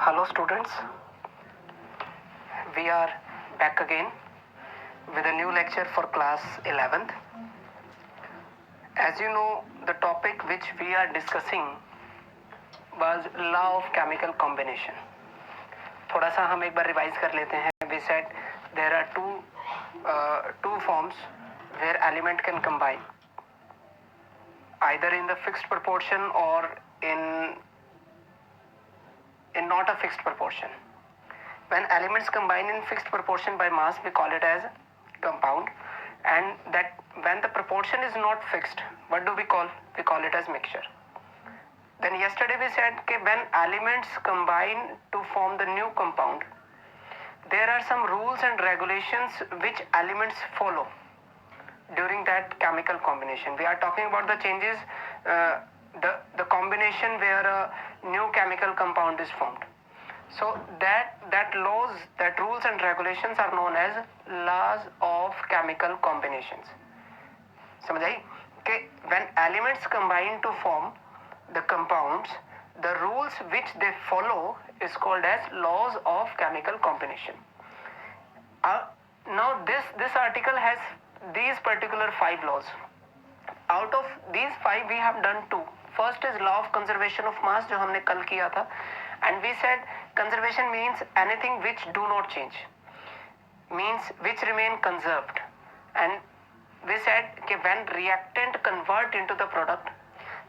Hello students, we are back again with a new lecture for class 11th. As you know, the topic which we are discussing was law of chemical combination. थोड़ा सा हम एक बार revise कर लेते हैं. We said there are two forms where element can combine either in the fixed proportion or in not a fixed proportion. When elements combine in fixed proportion by mass, we call it as compound, and that when the proportion is not fixed, what do we call? We call it as mixture. Then yesterday we said that when elements combine to form the new compound, there are some rules and regulations which elements follow during that chemical combination. We are talking about the changes, the combination where a new chemical compound is formed. So that laws, that rules and regulations are known as laws of chemical combinations. समझ आई कि when elements combine to form the compounds, the rules which they follow is called as laws of chemical combination. Now this article has these particular 5 laws. Out of these 5 we have done 2. First is law of conservation of mass, जो हमने कल किया था, and we said conservation means anything which do not change, means which remain conserved. And we said that when reactant convert into the product,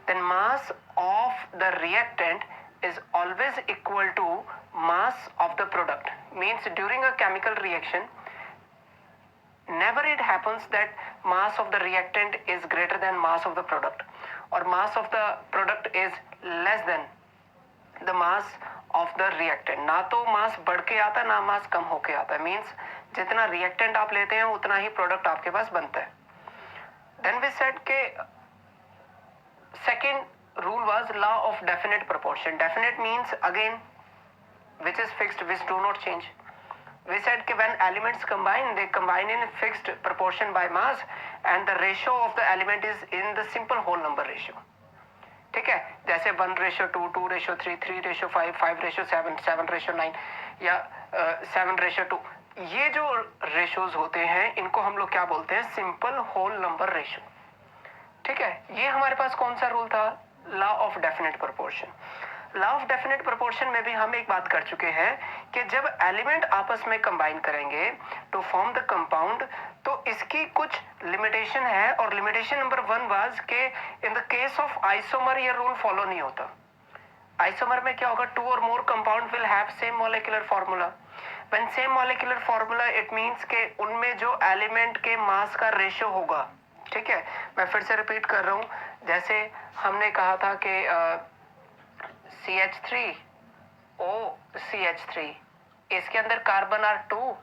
then mass of the reactant is always equal to mass of the product. Means during a chemical reaction, never it happens that mass of the reactant is greater than mass of the product, or mass of the product is less than the mass of the reactant. ना तो mass बढ़ के आता, ना mass कम होके आता. Means जितना reactant आप लेते हैं उतना ही product आपके पास बनता है. Then we said के second rule was law of definite proportion. Definite means again which is fixed, which do not change. We said that when elements combine, they combine in fixed proportion by mass, and the ratio of the element is in the simple whole number ratio. ठीक है, जैसे 1:2, 2:3, 3:5, 5:7, 7:9 या 7:2. ये जो ratios होते हैं इनको हम लोग क्या बोलते हैं? Simple whole number ratio. ठीक है, ये हमारे पास कौन सा रूल था? Law of definite proportion. Law of definite proportion में भी हम एक बात कर चुके हैं कि जब एलिमेंट आपस में कंबाइन करेंगे टू फॉर्म द कंपाउंड, तो इसकी कुछ लिमिटेशन है, और लिमिटेशन नंबर 1 वाज के in the case of isomer ये रूल फॉलो नहीं होता. आइसोमर में क्या होगा? 2 और more compound will have same molecular formula. When same molecular formula, it means के उनमें जो एलिमेंट के मास का रेशियो होगा. ठीक है, मैं फिर से रिपीट कर रहा हूं. जैसे हमने कहा था कि CH3O CH3, इसके अंदर carbon are 2,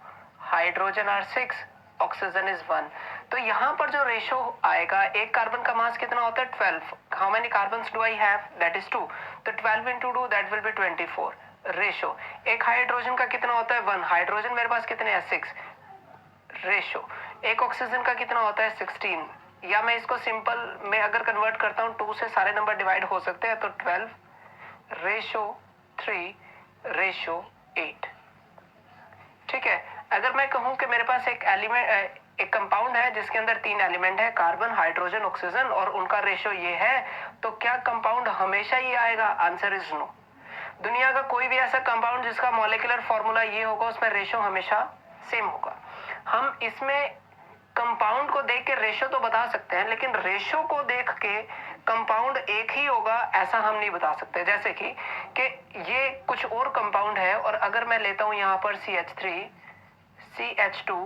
hydrogen are 6, oxygen is 1. तो यहाँ पर जो रेशियो आएगा, एक कार्बन का मास कितना होता है? 12. How many carbons do I have? That is 2. तो 12 into 2 that will B 24 ratio. एक हाइड्रोजन का कितना होता है? 1. हाइड्रोजन मेरे पास कितने हैं? 6 रेशियो. एक ऑक्सीजन का कितना होता है? 16. या मैं इसको सिंपल में अगर कन्वर्ट करता हूँ, 2 से सारे नंबर डिवाइड हो सकते हैं, तो 12 रेशियो 3 रेशियो 8. ठीक है, अगर मैं कहूं कि मेरे पास एक कंपाउंड है जिसके अंदर 3 एलिमेंट है, कार्बन, हाइड्रोजन, ऑक्सीजन, और उनका रेशियो ये है, तो क्या कंपाउंड हमेशा ये आएगा? Answer is no. दुनिया का कोई भी ऐसा कंपाउंड जिसका मॉलिक्यूलर फॉर्मूला ये होगा, उसमें रेशियो हमेशा सेम होगा. हम इसमें कंपाउंड को देख के रेशियो तो बता सकते हैं, लेकिन रेशियो को देख के कंपाउंड एक ही होगा ऐसा हम नहीं बता सकते. जैसे कि ये कुछ और कंपाउंड है, और अगर मैं लेता हूं यहाँ पर CH3, CH2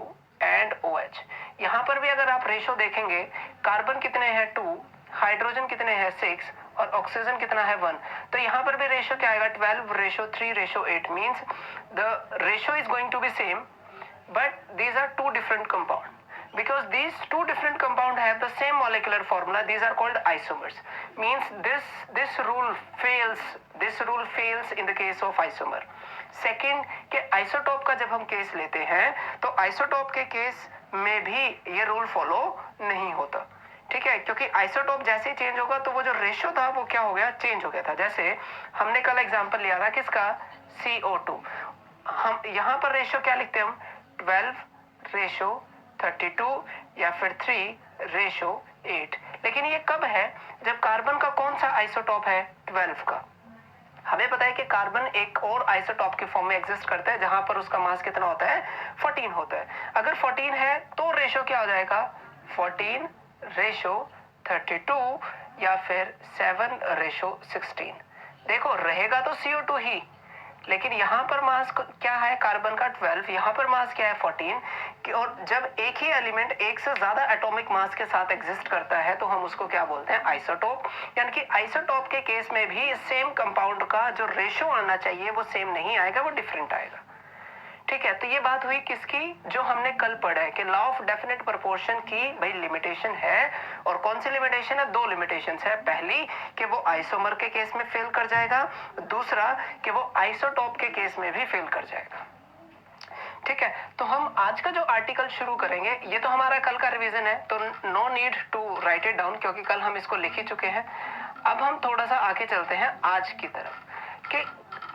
एंड OH, यहाँ पर भी अगर आप रेशियो देखेंगे, कार्बन कितने हैं? 2, हाइड्रोजन कितने हैं? 6, और ऑक्सीजन कितना है? 1. तो यहाँ पर भी रेशियो क्या आएगा? 12 ratio 3 ratio 8. Means the ratio is going to be same, but these are 2 different compounds. Because these 2 different compounds have the same molecular formula, these are called isomers. Means this rule fails in the case of isomer. Second, कि isotope का जब हम case लेते हैं, तो isotope के case में भी ये रूल फॉलो नहीं होता. ठीक है, क्योंकि आइसोटोप जैसे ही चेंज होगा तो वो जो रेशियो था वो क्या हो गया, चेंज हो गया था। जैसे हमने कल एग्जांपल लिया था किसका, CO2। हम यहाँ पर रेशियो क्या लिखते हैं हम, 12:32 या फिर 3:8। लेकिन ये कब है, जब कार्बन का कौन सा आइसोटोप है, 12 का। हमें पता है कि कार्बन एक और आइसोटॉप के फॉर्म में एग्जिस्ट करता है जहां पर उसका मास कितना होता है, 14 होता है। अगर 14 है तो रेशो क्या हो जाएगा, 14:32 या फिर 7:16। देखो रहेगा तो CO2 ही, लेकिन यहाँ पर मास क्या है कार्बन का, 12, यहाँ पर मास क्या है, 14। और जब एक ही एलिमेंट एक से ज्यादा एटॉमिक मास के साथ एग्जिस्ट करता है तो हम उसको क्या बोलते हैं, आइसोटोप। यानी कि आइसोटोप के केस में भी सेम कंपाउंड का जो रेशियो आना चाहिए वो सेम नहीं आएगा, वो डिफरेंट आएगा। ठीक है, तो ये बात हुई किसकी, जो हमने कल पढ़ा है कि लॉ ऑफ डेफिनेट प्रोपोर्शन की भाई लिमिटेशन है। और कौन सी लिमिटेशन है, दो लिमिटेशन है। पहली कि वो आइसोमर के केस में फेल कर जाएगा, दूसरा कि वो आइसोटोप के केस में भी फेल कर जाएगा। ठीक है, तो हम आज का जो आर्टिकल शुरू करेंगे, ये तो हमारा कल का रिवीजन है, तो no need to write it down क्योंकि कल हम इसको लिख ही चुके हैं। अब हम थोड़ा सा आगे चलते हैं आज की तरफ, कि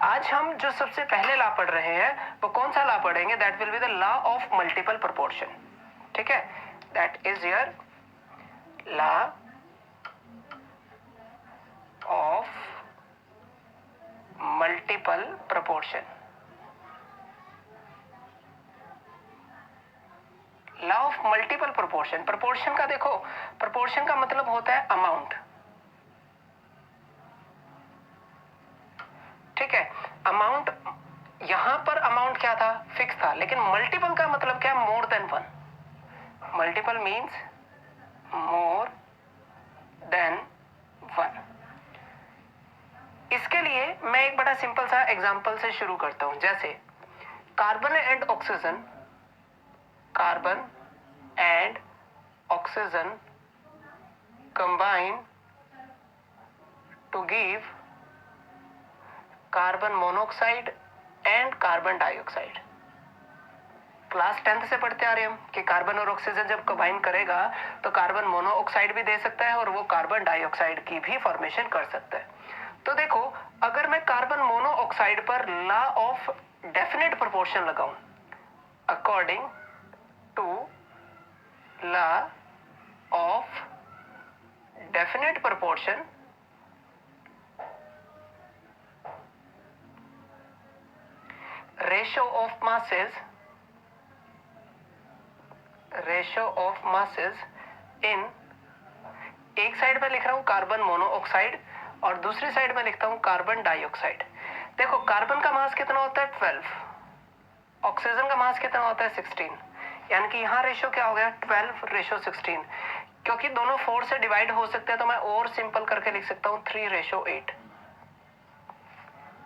आज हम जो सबसे पहले लॉ पढ़ रहे हैं वो कौन सा लॉ पढ़ेंगे, that will be the law of multiple proportion. ठीक है, that is your law of multiple proportion. Law of multiple proportion, proportion का देखो, प्रोपोर्शन का मतलब होता है अमाउंट। ठीक है, अमाउंट, यहां पर अमाउंट क्या था, फिक्स था, लेकिन मल्टीपल का मतलब क्या, more than one. Multiple means more than one. इसके लिए मैं एक बड़ा सिंपल सा एग्जांपल से शुरू करता हूं। जैसे carbon and oxygen, carbon and oxygen combine to give carbon monoxide and carbon dioxide. Class 10th से पढ़ते आ रहे हम कि कार्बन और ऑक्सीजन जब कंबाइन करेगा तो कार्बन मोनोऑक्साइड भी दे सकता है और वो कार्बन डाइऑक्साइड की भी फॉर्मेशन कर सकता है। तो देखो, अगर मैं कार्बन मोनोऑक्साइड पर लॉ ऑफ डेफिनेट प्रोपोर्शन लगाऊं, according to law of definite proportion, ratio of masses in, एक साइड में लिख रहा हूं कार्बन मोनोऑक्साइड और दूसरी साइड में लिखता हूं कार्बन डाइऑक्साइड। देखो कार्बन का मास कितना होता है, 12, ऑक्सीजन का मास कितना होता है, 16। यानी कि यहां रेशियो क्या हो गया, 12:16। क्योंकि दोनों 4 से डिवाइड हो सकते हैं तो मैं और सिंपल करके लिख सकता हूं 3:8।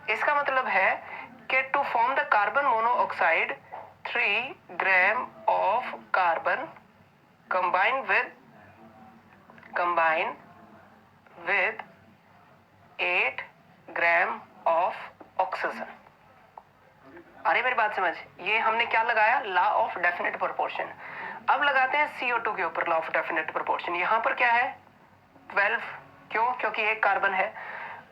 इसका मतलब है कि to form the carbon monoxide 3 gram of carbon combine with 8 gram of oxygen. अरे मेरी बात समझ, ये हमने क्या लगाया, लॉ ऑफ डेफिनेट प्रोपोर्शन। अब लगाते हैं CO2 के ऊपर लॉ ऑफ डेफिनेट प्रोपोर्शन। यहां पर क्या है, 12, क्यों, क्योंकि एक कार्बन है।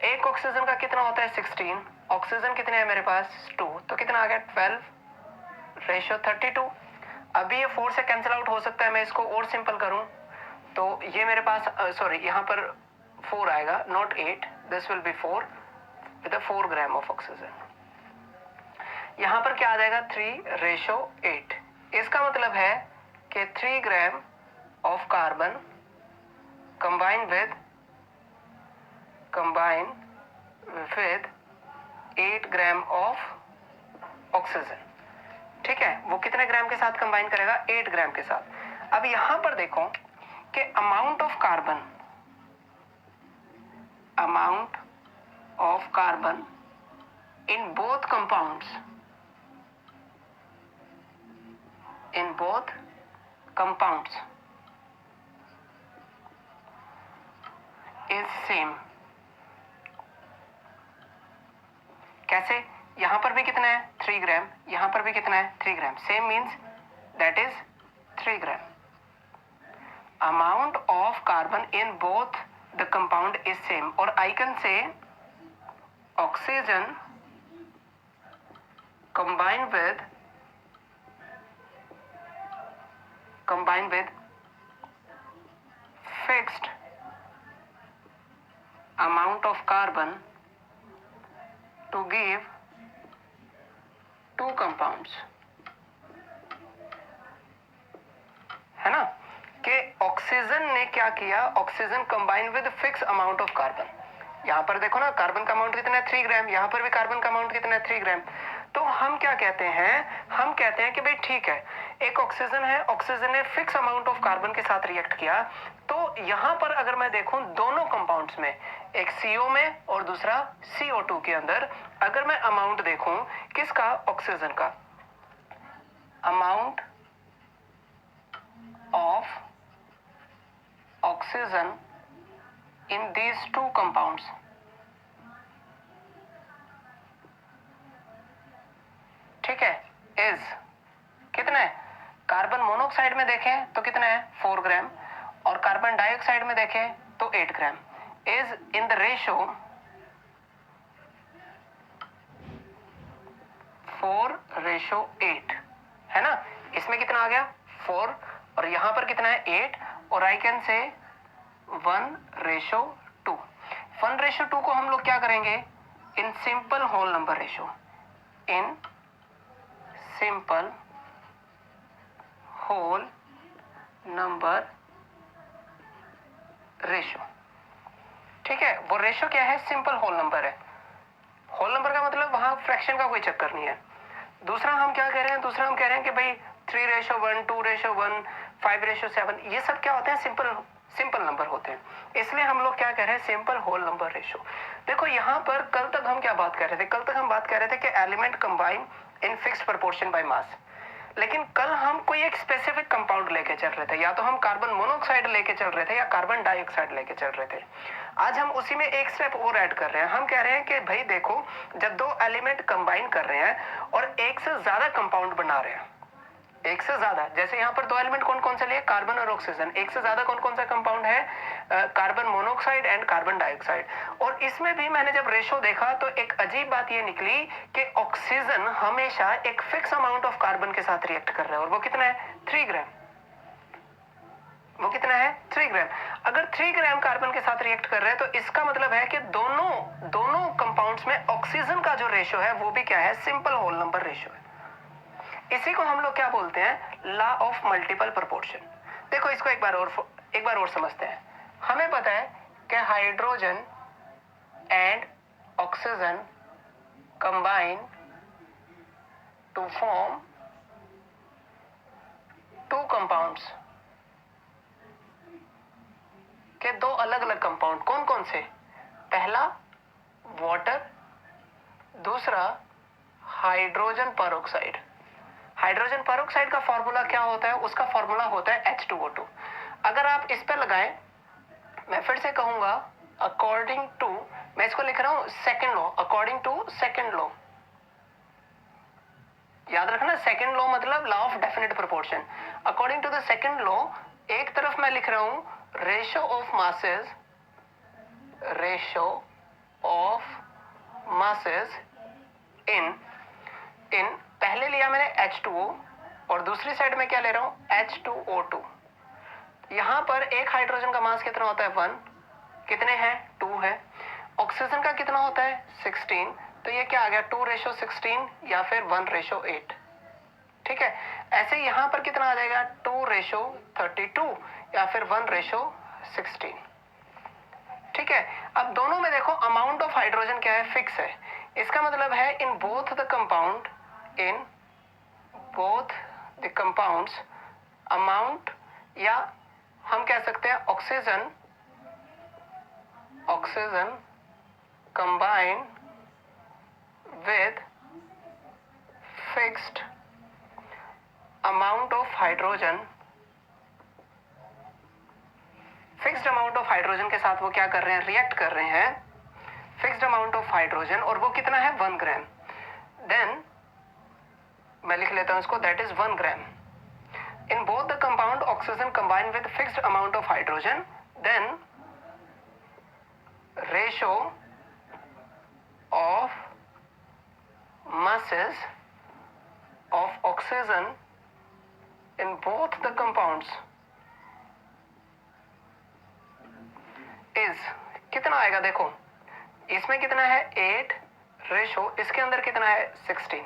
एक ऑक्सीजन का कितना होता है, 16, ऑक्सीजन कितने हैं मेरे पास, 2, तो कितना आ गया, 12:32। अभी ये 4 से कैंसिल आउट हो सकता है, मैं इसको और सिंपल करूं तो ये मेरे पास सॉरी यहाँ पर 4 आएगा, not 8, this will B 4 with 4 gram of oxygen. यहाँ पर क्या आ जाएगा, 3:8। इसका मतलब है कि 3 gram of carbon combine with 8 gram of oxygen. ठीक है, वो कितने ग्राम के साथ कंबाइन करेगा, 8 ग्राम के साथ। अब यहां पर देखो कि amount of carbon in both compounds is same. कैसे, यहां पर भी कितना है, 3 ग्राम, यहां पर भी कितना है, 3 gram, same means that is 3 gram. amount of carbon in both the compound is same, or I can say oxygen combined with fixed amount of carbon to give two compounds. है ना कि ऑक्सीजन ने क्या किया, oxygen combine with fix amount of carbon. यहाँ पर देखो ना, कार्बन का अमाउंट कितना है 3 ग्राम, यहाँ पर भी कार्बन का अमाउंट कितना है 3 ग्राम. तो हम क्या कहते हैं, हम कहते हैं कि भाई ठीक है, एक ऑक्सीजन है, ऑक्सीजन ने फिक्स अमाउंट ऑफ कार्बन के साथ रिएक्ट किया. तो यहाँ पर अगर मैं देखूं दोनों कंपाउंड्स में, एक CO में और दूसरा CO2 के अंदर, अगर मैं अमाउंट देखूं किसका, ऑक्सीजन का, amount of oxygen in these two compounds, ठीक है, is कितना है, कार्बन मोनोऑक्साइड में देखें तो कितना है 4 ग्राम, और कार्बन डाइऑक्साइड में देखें तो 8 ग्राम, is in the ratio 4:8, है ना. इसमें कितना आ गया 4, और यहां पर कितना है 8, और आई कैन से 1:2. 1:2 को हम लोग क्या करेंगे, in simple whole number ratio, in simple whole number ratio. ठीक है, वो रेशो क्या है, सिंपल होल नंबर है. होल नंबर का मतलब वहां फ्रैक्शन का कोई चक्कर नहीं है. दूसरा हम क्या कह रहे हैं, दूसरा हम कह रहे हैं कि भाई 3:1, 2:1, 5:7, ये सब क्या होते हैं, सिंपल नंबर होते हैं. इसलिए हम लोग क्या कह रहे हैं, सिंपल होल नंबर रेशो. देखो यहाँ पर कल तक हम क्या बात कर रहे थे, कल तक हम बात कर रहे थे कि element combine in fixed proportion by mass. लेकिन कल हम कोई एक स्पेसिफिक कंपाउंड लेके चल रहे थे, या तो हम कार्बन मोनोऑक्साइड लेके चल रहे थे या कार्बन डाइऑक्साइड लेके चल रहे थे. आज हम उसी में एक स्टेप और ऐड कर रहे हैं. हम कह रहे हैं कि भाई देखो, जब दो एलिमेंट कंबाइन कर रहे हैं और एक से ज्यादा कंपाउंड बना रहे हैं, एक से ज्यादा, जैसे यहाँ पर दो एलिमेंट कौन कौन से लिए, कार्बन और ऑक्सीजन, एक से ज्यादा कौन कौन सा कंपाउंड है, carbon monoxide and carbon dioxide. और इसमें भी मैंने जब रेशो देखा तो एक अजीब बात ये निकली कि ऑक्सीजन हमेशा एक फिक्स अमाउंट ऑफ कार्बन के साथ रिएक्ट कर रहा है, और वो कितना है 3 ग्राम. वो कितना है 3 ग्राम. अगर 3 ग्राम कार्बन के साथ रिएक्ट कर रहे हैं तो इसका मतलब है कि दोनों कंपाउंड्स में ऑक्सीजन का जो रेशो है वो भी क्या है, सिंपल होल नंबर रेशो है. इसी को हम लोग क्या बोलते हैं, लॉ ऑफ मल्टीपल प्रोपोर्शन. देखो इसको एक बार और समझते हैं. हमें पता है कि hydrogen and oxygen combine to form two compounds, के दो अलग अलग कंपाउंड. कौन कौन से, पहला वाटर, दूसरा हाइड्रोजन पेरोक्साइड. हाइड्रोजन पेरोक्साइड का फॉर्मूला क्या होता है, उसका फॉर्मूला होता है H2O2. अगर आप इस पे लगाएं, मैं फिर से कहूंगा, अकॉर्डिंग टू, मैं इसको लिख रहा हूं second law, according to second law. याद रखना, सेकंड लॉ मतलब law of definite proportion. According to the second law, एक तरफ मैं लिख रहा हूं रेशो ऑफ मासेस इन पहले लिया मैंने H2O, और दूसरी साइड में क्या ले रहा हूं, H2O2. यहां पर एक हाइड्रोजन का मास कितना होता है 1, कितने हैं 2 है. ऑक्सीजन का कितना होता है 16, तो ये क्या आ गया 2:16 या फिर 1:8. ठीक है, ऐसे यहां पर कितना आ जाएगा 2:32 या फिर 1:16. ठीक है, अब दोनों में देखो अमाउंट ऑफ हाइड्रोजन क्या है, फिक्स है. इसका मतलब है इन बोथ द कंपाउंड्स अमाउंट, या हम कह सकते हैं oxygen combine with fixed amount of hydrogen. Fixed amount of hydrogen के साथ वो क्या कर रहे हैं, रिएक्ट कर रहे हैं, फिक्स्ड अमाउंट ऑफ हाइड्रोजन, और वो कितना है 1 ग्राम. देन मैं लिख लेता हूं इसको, that is 1 gram. in both the compound oxygen combined with fixed amount of hydrogen, then ratio of masses of oxygen in both the compounds is कितना आएगा? देखो इसमें कितना है 8 रेशो, इसके अंदर कितना है 16।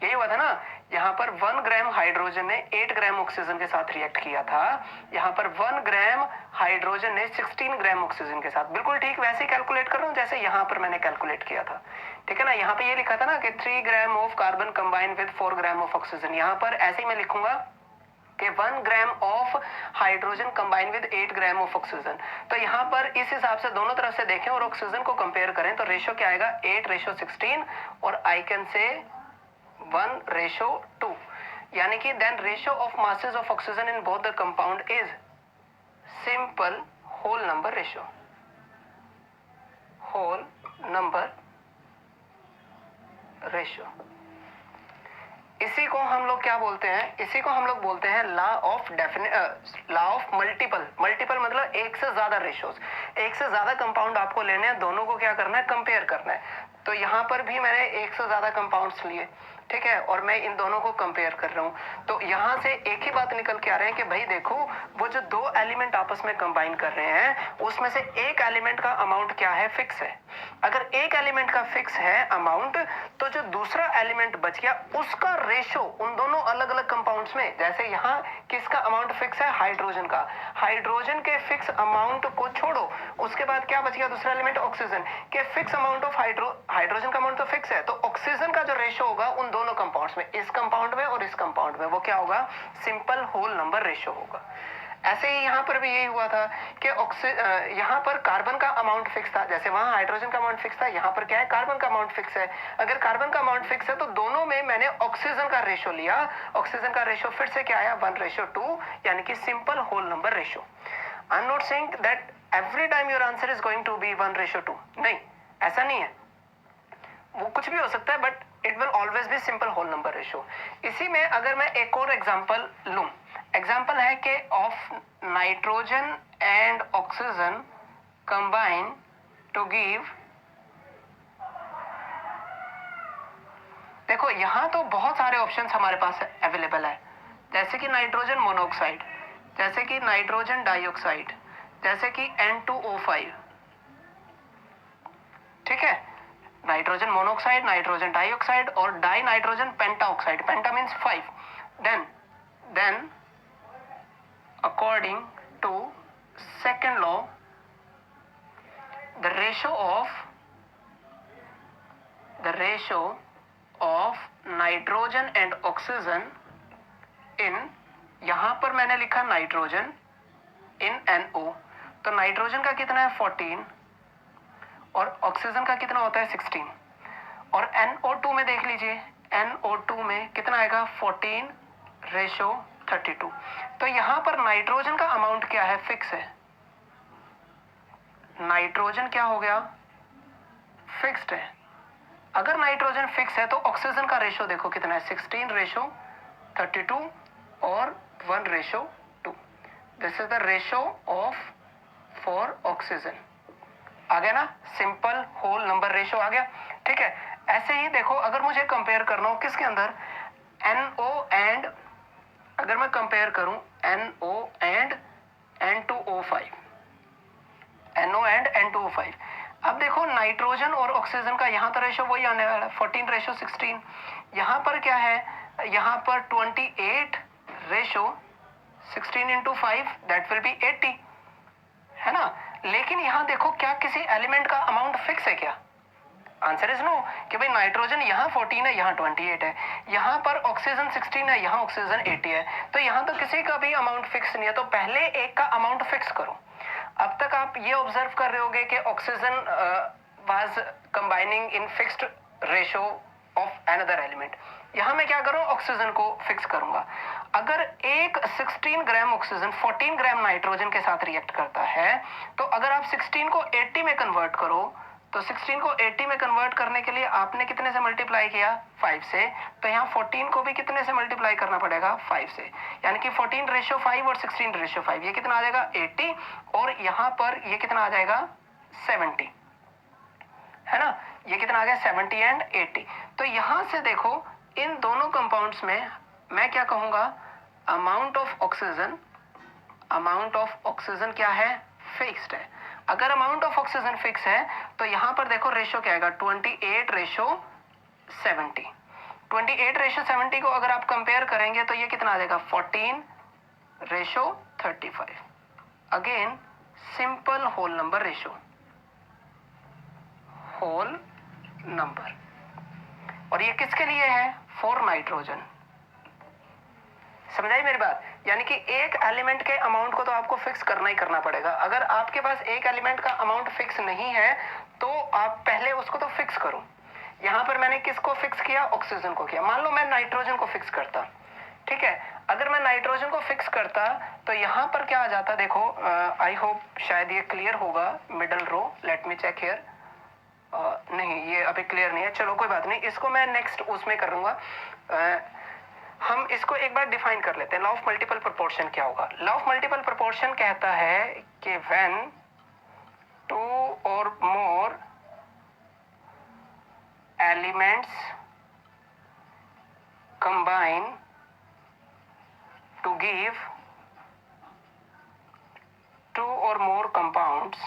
यही हुआ था ना, यहाँ पर 1 ग्राम हाइड्रोजन ने 8 ग्राम ऑक्सीजन के साथ रिएक्ट किया था, यहाँ पर 1 ग्राम हाइड्रोजन ने 16 ग्राम ऑक्सीजन के साथ। बिल्कुल ठीक वैसे ही कैलकुलेट कर रहा हूँ जैसे यहाँ पर मैंने कैलकुलेट किया था, ठीक है ना। यहाँ पे ये लिखा था ना कि 3 gram of carbon combine with 4 gram of oxygen, यहाँ पर ऐसे ही मैं लिखूंगा कि 1 gram of hydrogen combine with 8 gram of oxygen. तो यहाँ पर इस हिसाब से दोनों तरफ से देखें और ऑक्सीजन को कंपेयर करें तो रेशो क्या आएगा 8:16 और आई कैन से 1:2, यानी कि then ratio of masses of oxygen in both the compound is simple whole number ratio, whole number ratio. इसी को हम लोग क्या बोलते हैं? इसी को हम लोग बोलते हैं law of law of multiple. Multiple मतलब एक से ज्यादा रेशोज, एक से ज्यादा कंपाउंड आपको लेने हैं, दोनों को क्या करना है? कंपेयर करना है। तो यहाँ पर भी मैंने एक से ज्यादा कंपाउंड्स लिए, ठीक है, और मैं इन दोनों को कंपेयर कर रहा हूँ। तो यहाँ से एक ही बात निकल के आ रहे हैं कि भाई देखो वो जो दो एलिमेंट आपस में कंबाइन कर रहे हैं उसमें से एक एलिमेंट का अमाउंट क्या है? फिक्स है। अगर एक एलिमेंट का फिक्स है अमाउंट, तो जो दूसरा एलिमेंट बच गया उसका रेशो उन दोनों अलग अलग कंपाउंड्स में, जैसे यहाँ किसका अमाउंट फिक्स है? हाइड्रोजन का। हाइड्रोजन के फिक्स अमाउंट को छोड़ो, उसके बाद क्या बच गया? दूसरा एलिमेंट ऑक्सीजन के फिक्स अमाउंट ऑफ हाइड्रोजन का अमाउंट तो फिक्स है, तो ऑक्सीजन का जो रेशो होगा उन दोनों कंपाउंड्स में, इस कंपाउंड में और इस कंपाउंड में, वो क्या होगा? सिंपल होल नंबर रेशो होगा। ऐसे ही यहाँ पर भी यही हुआ था कि यहाँ पर कार्बन का अमाउंट फिक्स था, जैसे वहां हाइड्रोजन का अमाउंट फिक्स था, यहाँ पर क्या है? कार्बन का अमाउंट फिक्स है। अगर कार्बन का अमाउंट फिक्स है तो दोनों में मैंने ऑक्सीजन का रेशो लिया, ऑक्सीजन का रेशो फिर से क्या आया? 1:2, यानी कि simple whole number ratio. I am not saying that every time your answer is going to be 1:2, नहीं, ऐसा नहीं है, वो कुछ भी हो सकता है, but it will always be simple whole number ratio. इसी में अगर मैं एक और एग्जांपल लूं, एग्जांपल है कि of nitrogen and oxygen combine to give, देखो यहां तो बहुत सारे ऑप्शंस हमारे पास अवेलेबल है, जैसे कि नाइट्रोजन मोनोऑक्साइड, जैसे कि नाइट्रोजन डाइऑक्साइड, जैसे कि N2O5, ठीक है, नाइट्रोजन मोनोऑक्साइड, नाइट्रोजन डाइऑक्साइड और di nitrogen pentoxide, penta means 5। Then according to second law, the ratio of nitrogen and oxygen in, यहां पर मैंने लिखा नाइट्रोजन इन NO, तो नाइट्रोजन का कितना है 14 और ऑक्सीजन का कितना होता है 16, और NO2 में देख लीजिए, NO2 में कितना आएगा? 14:32। तो यहां पर नाइट्रोजन का अमाउंट क्या है? फिक्स है। नाइट्रोजन क्या हो गया? फिक्स्ड है। अगर नाइट्रोजन फिक्स है तो ऑक्सीजन का रेशो देखो कितना है? 16:32 और 1:2। This is the ratio of for oxygen. आ गया ना? सिंपल होल नंबर रेशो आ गया, ठीक है। ऐसे ही देखो अगर मुझे कंपेयर करना हो किसके अंदर? NO एंड, अगर मैं कंपेयर करूं NO and N2O5, NO and N2O5, अब देखो नाइट्रोजन और ऑक्सीजन का यहाँ तो रेशो वही आने वाला है 14:16। यहाँ पर क्या है? यहाँ पर 28:16 × 5 दैट विल बी 80, है ना। लेकिन यहाँ देखो क्या किसी एलिमेंट का अमाउंट फिक्स है क्या? आंसर इज नो, कि भाई नाइट्रोजन यहाँ 14 है, यहाँ 28 है, यहाँ पर ऑक्सीजन 16 है, यहाँ ऑक्सीजन 80 है, तो यहाँ तो किसी का भी अमाउंट फिक्स नहीं है। तो पहले एक का अमाउंट फिक्स करो। अब तक आप ये ऑब्जर्व कर रहे होगे कि oxygen was combining in fixed ratio of another element. यहाँ मैं क्या करूँ? ऑक्सीजन को फिक्स करूंगा। अगर एक 16 ग्राम ऑक्सीजन 14 ग्राम नाइट्रोजन के साथ रिएक्ट करता है, तो अगर आप 16 को 80 में कन्वर्ट करो तो 16 को 80 में कन्वर्ट करने के लिए आपने कितने से मल्टीप्लाई किया? 5 से। तो यहाँ 14 को भी कितने से मल्टीप्लाई करना पड़ेगा? 5 से। यानी कि 14:5 और 16:5, ये कितना आ जाएगा? 80। और यहाँ पर ये कितना आ जाएगा? 70, है ना? ये कितना आ गया? 70 एंड 80। तो यहां से देखो, इन दोनों कंपाउंड्स में मैं क्या कहूंगा? अमाउंट ऑफ ऑक्सीजन क्या है? फिक्स्ड है। अगर अमाउंट ऑफ ऑक्सीजन फिक्स है तो यहां पर देखो रेशो क्या आएगा? 28:70। 28:70 को अगर आप कंपेयर करेंगे तो ये कितना आ जाएगा? 14:35। Again simple whole number ratio, whole number. और ये किसके लिए है? For nitrogen. समझाई मेरी बात? यानी कि एक एलिमेंट के अमाउंट को तो आपको फिक्स करना ही करना पड़ेगा। अगर आपके पास एक एलिमेंट का अमाउंट फिक्स नहीं है तो आप पहले उसको तो फिक्स करो। यहां पर मैंने किसको फिक्स किया? ऑक्सीजन को किया। मान लो मैं नाइट्रोजन को फिक्स करता, ठीक है? अगर मैं नाइट्रोजन को फिक्स करता तो यहां पर क्या आ जाता? देखो, आई होप शायद ये क्लियर होगा। Middle row, let me check here. नहीं, ये अभी क्लियर नहीं है। चलो कोई बात नहीं, इसको मैं नेक्स्ट उसमें करूंगा। हम इसको एक बार डिफाइन कर लेते हैं। लॉ ऑफ मल्टीपल प्रोपोर्शन क्या होगा? लॉ ऑफ मल्टीपल प्रोपोर्शन कहता है कि व्हेन 2 और more elements combine to give 2 और मोर कंपाउंड्स,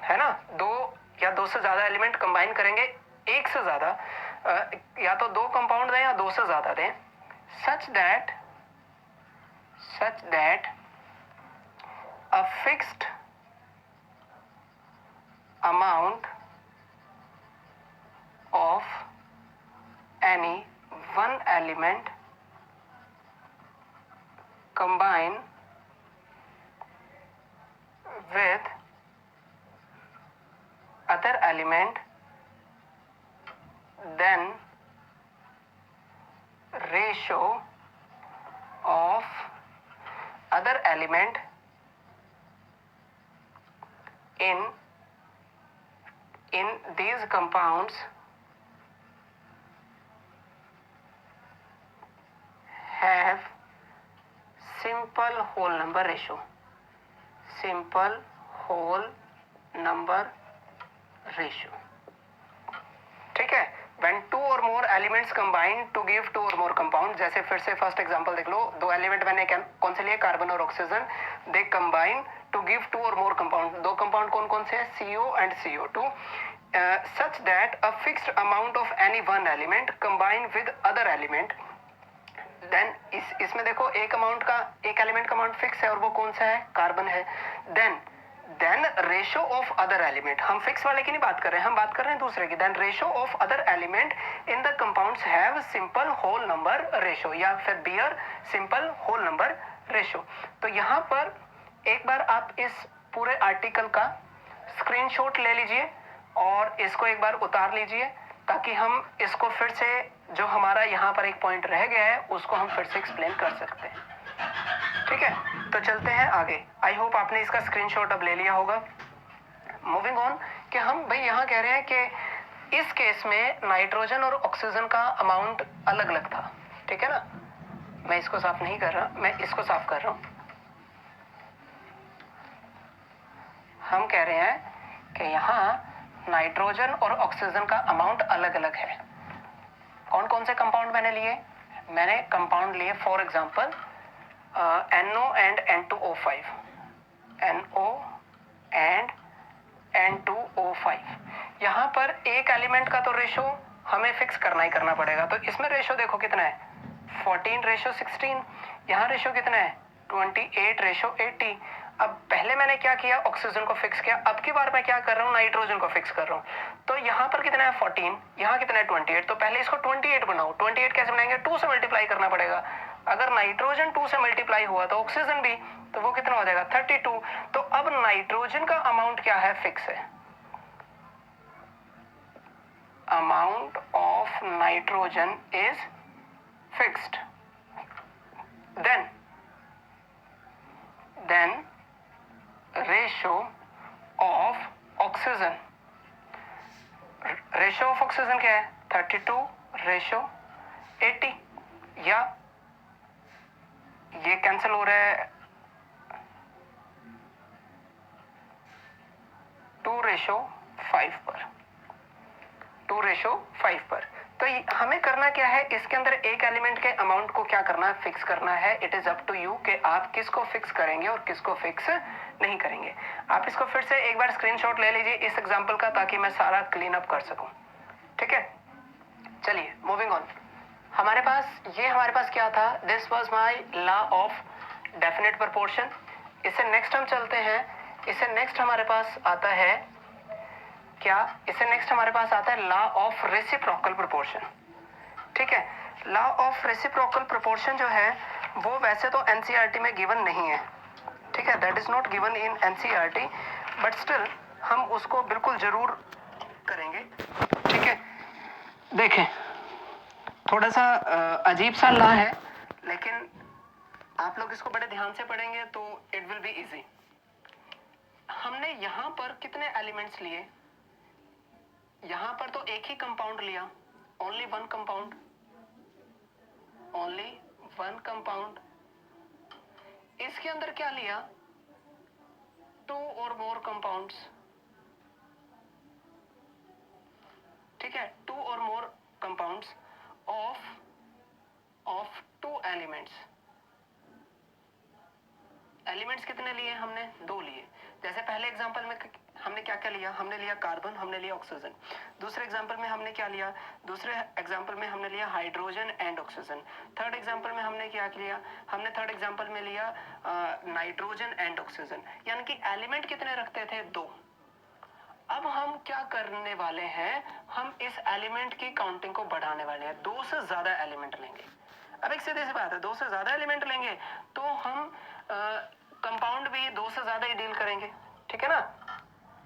है ना? 2 या 2 से ज्यादा एलिमेंट कंबाइन करेंगे, एक से ज्यादा, या तो 2 कंपाउंड दें या 2 से ज्यादा दें, सच that a fixed amount of any one element combine with other element, then ratio of other element in these compounds have simple whole number ratio. Simple whole number ratio, ठीक है? When 2 or more elements combine to give 2 or more compound, जैसे फिर से first example देख लो। 2 element मैंने कौन से लिए? कार्बन और oxygen. They combine to give 2 or more compound। 2 compound कौन कौन से हैं? CO and CO2। Such that a fixed amount of any one element combine with other element, then इसमें देखो एक एलिमेंट का अमाउंट फिक्स है और वो कौन सा है? कार्बन है। Then ratio of other element, हम फिक्स वाले की नहीं बात कर रहे हैं, हम बात कर रहे हैं दूसरे की। Then ratio of other element in the compounds have simple whole number ratio, या फिर bear simple whole number ratio. तो यहां पर एक बार आप इस पूरे आर्टिकल का स्क्रीनशॉट ले लीजिए और इसको एक बार उतार लीजिए, ताकि हम इसको फिर से, जो हमारा यहाँ पर एक पॉइंट रह गया है, उसको हम फिर से एक्सप्लेन कर सकते हैं। ठीक है, तो चलते हैं आगे। आई होप आपने इसका स्क्रीनशॉट अब ले लिया होगा। मूविंग ऑन, कि हम भाई यहाँ कह रहे हैं कि इस केस में नाइट्रोजन और ऑक्सीजन का अमाउंट अलग अलग था, ठीक है ना? मैं इसको साफ नहीं कर रहा, मैं इसको साफ कर रहा हूं। हम कह रहे हैं कि यहाँ नाइट्रोजन और ऑक्सीजन का अमाउंट अलग अलग है। कौन कौन से कंपाउंड मैंने लिए? मैंने कंपाउंड लिए for example NO and N2O5, NO and N2O5। यहाँ पर एक एलिमेंट का तो रेशो हमें फिक्स करना ही करना पड़ेगा। तो इसमें रेशो देखो कितना है, 14:16। यहाँ रेशो कितना है, 28:80। अब पहले मैंने क्या किया, ऑक्सीजन को फिक्स किया। अब की बार मैं क्या कर रहा हूँ, नाइट्रोजन को फिक्स कर रहा हूँ। तो यहाँ पर कितना है 14, यहाँ कितना है 28। तो पहले इसको 28 बनाओ। 28 कैसे बनाएंगे, 2 से मल्टीप्लाई करना पड़ेगा। अगर नाइट्रोजन 2 से मल्टीप्लाई हुआ तो ऑक्सीजन भी, तो वो कितना हो जाएगा 32। तो अब नाइट्रोजन का अमाउंट क्या है, फिक्स है। Amount of nitrogen is fixed. Then ratio of oxygen, ratio of oxygen क्या है 32 रेशो 80, या ये कैंसिल हो रहा है 2:5 पर, 2:5 पर। तो हमें करना क्या है, इसके अंदर एक एलिमेंट के अमाउंट को क्या करना है, फिक्स करना है। It is up to you कि आप किसको फिक्स करेंगे और किसको फिक्स नहीं करेंगे। आप इसको फिर से एक बार स्क्रीनशॉट ले लीजिए इस एग्जांपल का, ताकि मैं सारा क्लीन अप कर सकूं। ठीक है, चलिए मूविंग ऑन। हमारे पास क्या था, this was my law of definite proportion. इससे नेक्स्ट हम चलते हैं, इससे नेक्स्ट हमारे पास आता है क्या, इससे नेक्स्ट हमारे पास आता है लॉ ऑफ रेसिप्रोकल प्रोपोर्शन। ठीक है, लॉ ऑफ रेसिप्रोकल प्रोपोर्शन जो है वो वैसे तो एनसीईआरटी में गिवन नहीं है। ठीक है, that is not given in NCERT, but still हम उसको बिल्कुल जरूर करेंगे। ठीक है, देखें थोड़ा सा अजीब सा लॉ है, लेकिन आप लोग इसको बड़े ध्यान से पढ़ेंगे तो इट विल बी इजी। हमने यहां पर कितने एलिमेंट्स लिए, यहां पर तो एक ही कंपाउंड लिया, only one compound, only one compound. इसके अंदर क्या लिया, 2 और मोर कंपाउंड्स। ठीक है, 2 और मोर कंपाउंड्स ऑफ 2 एलिमेंट्स। एलिमेंट्स कितने लिए हमने, 2 लिए। जैसे पहले एग्जांपल में हमने क्या क्या लिया, हमने लिया कार्बन, हमने लिया ऑक्सीजन। दूसरे एग्जांपल में हमने क्या लिया, दूसरे एग्जांपल में हमने लिया hydrogen and oxygen. Third example में हमने क्या लिया, हमने थर्ड एग्जांपल में लिया नाइट्रोजन एंड ऑक्सीजन। यानी कि एलिमेंट कितने रखते थे, 2। अब हम क्या करने वाले हैं, हम इस एलिमेंट की काउंटिंग को बढ़ाने वाले हैं, 2 से ज्यादा एलिमेंट लेंगे। अब एक सीधी सी बात है, 2 से ज्यादा एलिमेंट लेंगे तो हम कंपाउंड भी 2 से ज्यादा ही डील करेंगे। ठीक है ना,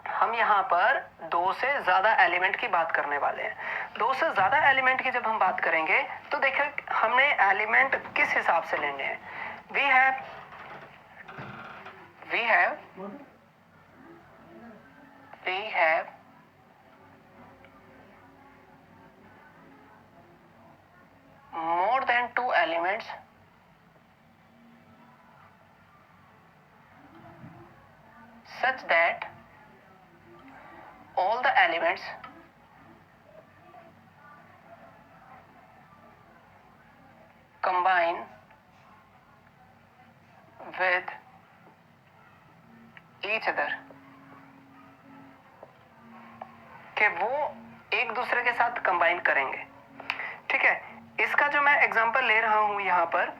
हम यहाँ पर 2 से ज्यादा एलिमेंट की बात करने वाले हैं। 2 से ज्यादा एलिमेंट की जब हम बात करेंगे तो देखिए हमने एलिमेंट किस हिसाब से लेने हैं। We have more than 2 elements such that all the elements combine with each other, कि वो एक दूसरे के साथ कंबाइन करेंगे। ठीक है, इसका जो मैं एग्जांपल ले रहा हूं यहां पर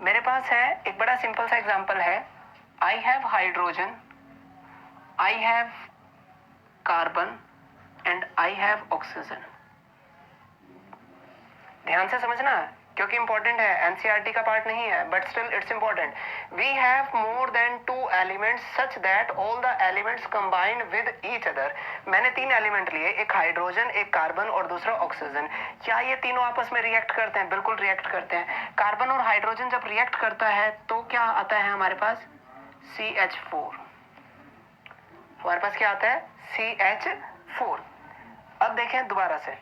मेरे पास है एक बड़ा सिंपल सा एग्जांपल है। I have hydrogen, I have carbon and I have oxygen. ध्यान से समझना क्योंकि इंपॉर्टेंट है, एनसीईआरटी का पार्ट नहीं है, but still it's important. We have more than 2 elements such that all the elements combine with each other. मैंने 3 element लिए, एक हाइड्रोजन, एक कार्बन और दूसरा ऑक्सीजन। क्या ये तीनों आपस में रिएक्ट करते हैं? बिल्कुल रिएक्ट करते हैं। कार्बन और हाइड्रोजन जब रिएक्ट करता है तो क्या आता है हमारे पास, CH4। हमारे पास क्या आता है, CH4। अब देखें दोबारा से,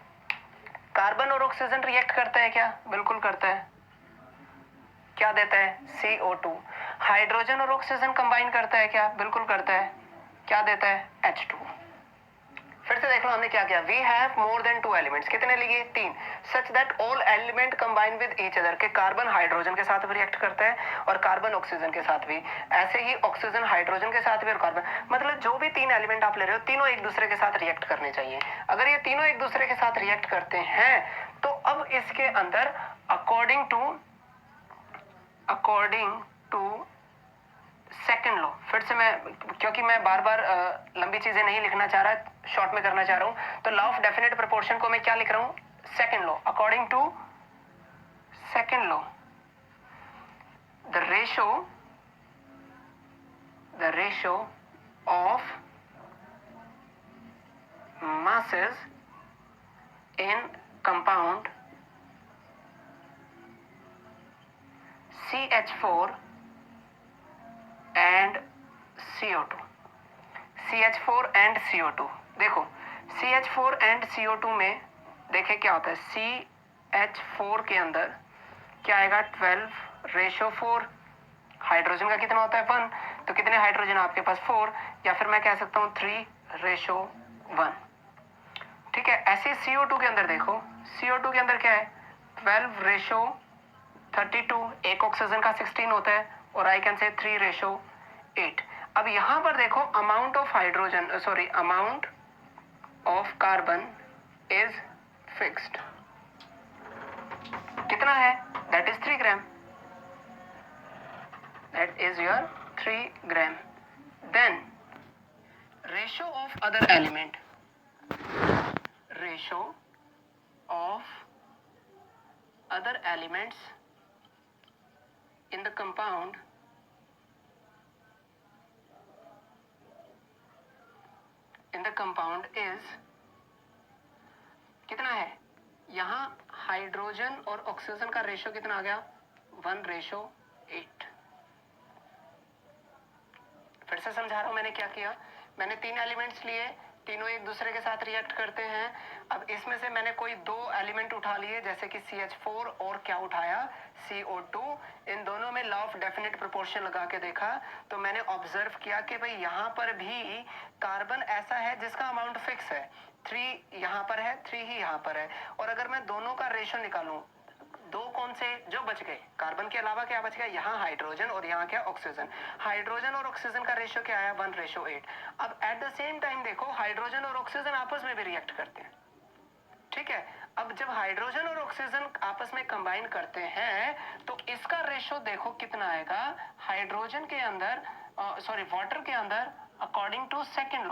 कार्बन और ऑक्सीजन रिएक्ट करता है क्या? बिल्कुल करता है। क्या देता है, CO2। हाइड्रोजन और ऑक्सीजन कंबाइन करता है क्या? बिल्कुल करता है। क्या देता है, H2। फिर से देख लो हमने क्या किया, we have more than 2 elements, कितने लिए, 3, such that all element combine with each other, के कार्बन हाइड्रोजन के साथ भी रिएक्ट करता है और कार्बन ऑक्सीजन के साथ भी, ऐसे ही ऑक्सीजन हाइड्रोजन के साथ भी और कार्बन, मतलब जो भी 3 एलिमेंट आप ले रहे हो तीनों एक दूसरे के साथ रिएक्ट करने चाहिए। अगर ये तीनों एक दूसरे के साथ रिएक्ट करते हैं तो अब इसके अंदर अकॉर्डिंग टू सेकंड लॉ, फिर से मैं, क्योंकि मैं बार बार लंबी चीजें नहीं लिखना चाह रहा, शॉर्ट में करना चाह रहा हूं, तो लॉ ऑफ डेफिनेट प्रोपोर्शन को मैं क्या लिख रहा हूं, second law. According to second law, the ratio of masses in compound CH4 and CO2 CH4 and CO2। देखो CH4 एंड CO2 में देखें क्या होता है, CH4 के अंदर क्या आएगा 12:4। हाइड्रोजन का कितना होता है 1, तो कितने हाइड्रोजन आपके पास 4, या फिर मैं कह सकता हूँ 3:1। ठीक है। ऐसे CO2 के अंदर देखो, CO2 के अंदर क्या है 12:32, एक ऑक्सीजन का 16 होता है, और आई कैन से 3:8। अब यहां पर देखो amount of hydrogen amount of carbon is fixed. कितना है, that is 3 gram, that is your 3 gram. Then ratio of other element, ratio of other elements in the compound is कितना है, यहां hydrogen और ऑक्सीजन का रेशो कितना आ गया 1:8। फिर से समझा रहा हूं मैंने क्या किया, मैंने 3 एलिमेंट्स लिए, तीनों एक दूसरे के साथ रिएक्ट करते हैं। अब इसमें से मैंने कोई 2 एलिमेंट उठा लिए, जैसे कि CH4 और क्या उठाया CO2। इन दोनों में लॉ ऑफ डेफिनेट प्रोपोर्शन लगा के देखा, तो मैंने ऑब्जर्व किया कि भाई यहाँ पर भी कार्बन ऐसा है जिसका अमाउंट फिक्स है, 3 यहाँ पर है, 3 ही यहाँ पर है। और अगर मैं दोनों का रेशो निकालूं, 2 कौन से जो बच गए, कार्बन के अलावा क्या बच गया, यहाँ हाइड्रोजन और यहाँ क्या ऑक्सीजन। हाइड्रोजन और ऑक्सीजन का रेशो क्या आया 1:8। अब एट द सेम टाइम देखो हाइड्रोजन और ऑक्सीजन आपस में भी रिएक्ट करते हैं। ठीक है। अब जब हाइड्रोजन और ऑक्सीजन आपस में कंबाइन करते हैं तो इसका रेशो देखो कितना आएगा, हाइड्रोजन के अंदर वाटर के अंदर अकॉर्डिंग टू सेकेंड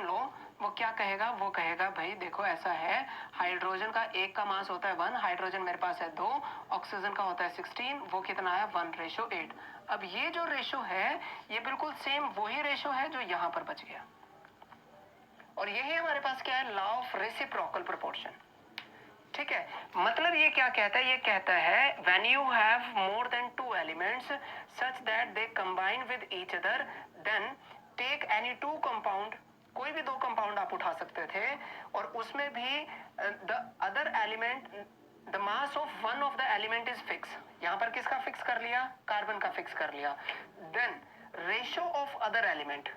लॉ वो क्या कहेगा, वो कहेगा भाई देखो ऐसा है, हाइड्रोजन का एक का मास होता है 1, हाइड्रोजन मेरे पास है 2, ऑक्सीजन का होता है 16, वो कितना है 1:8। अब ये जो रेशो है ये बिल्कुल सेम वही रेशो है जो यहां पर बच गया, और यही हमारे पास क्या है, लॉ ऑफ रेसिप्रोकल प्रोपोर्शन। ठीक है। मतलब ये क्या कहता है, ये कहता है when you have more than 2 elements such that they combine with each other, then take any 2 compound, कोई भी 2 कंपाउंड आप उठा सकते थे, और उसमें भी the other element, the mass of one of the element is fix. यहां पर किसका फिक्स कर लिया, कार्बन का फिक्स कर लिया। Then ratio of other element,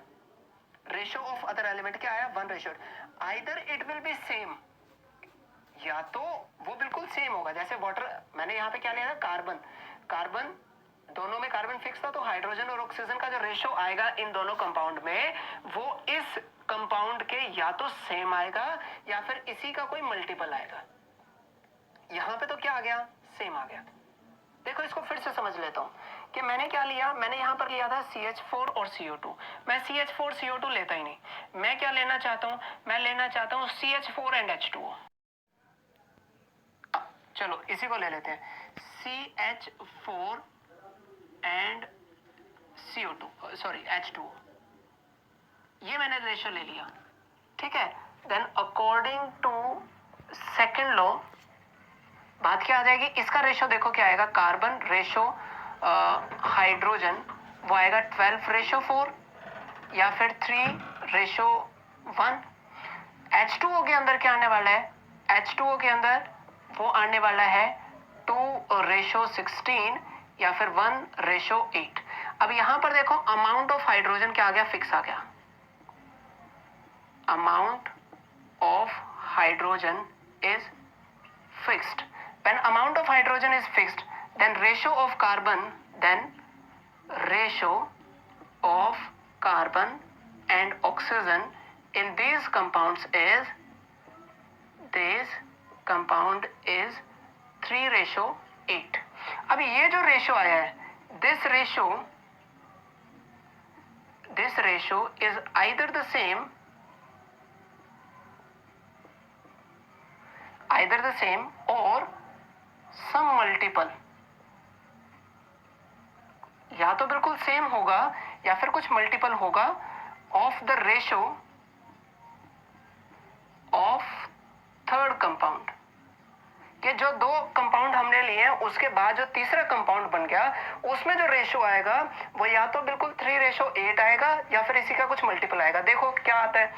ratio of other element क्या आया 1:8। Either it will be same, या तो वो बिल्कुल सेम होगा, जैसे वाटर, मैंने यहाँ पे क्या लिया था कार्बन, दोनों में कार्बन फिक्स था, तो हाइड्रोजन और ऑक्सीजन का जो रेशो आएगा इन दोनों कंपाउंड में वो इस कंपाउंड के या तो सेम आएगा या फिर इसी का कोई मल्टीपल आएगा। यहां पे तो क्या आ गया, सेम आ गया। देखो इसको फिर से समझ लेता हूं कि मैंने क्या लिया, मैंने यहां पर लिया था CH4 और CO2। मैं CH4 CO2 लेता ही नहीं, मैं क्या लेना चाहता हूं, मैं लेना चाहता हूं CH4 एंड H2O। चलो इसी को ले लेते हैं, CH4 एंड H2O। ये मैंने रेशो ले लिया। ठीक है। Then according to second law बात क्या आ जाएगी, इसका रेशो देखो क्या आएगा, कार्बन रेशो हाइड्रोजन वो आएगा 12:4 या फिर 3:1। H2O के अंदर क्या आने वाला है, H2O के अंदर वो आने वाला है 2:16 या फिर 1:8। अब यहां पर देखो अमाउंट ऑफ हाइड्रोजन क्या आ गया, फिक्स आ गया। Amount of hydrogen is fixed. When amount of hydrogen is fixed, then ratio of carbon and oxygen in these compound is 3:8. अब ये जो रेशो आया है, this ratio is either the same or some multiple, या तो बिल्कुल same होगा या फिर कुछ मल्टीपल होगा of the ratio of third compound. कि जो दो कंपाउंड हमने लिए हैं उसके बाद जो तीसरा कंपाउंड बन गया उसमें जो रेशो आएगा वो या तो बिल्कुल 3:8 आएगा या फिर इसी का कुछ मल्टीपल आएगा। देखो क्या आता है।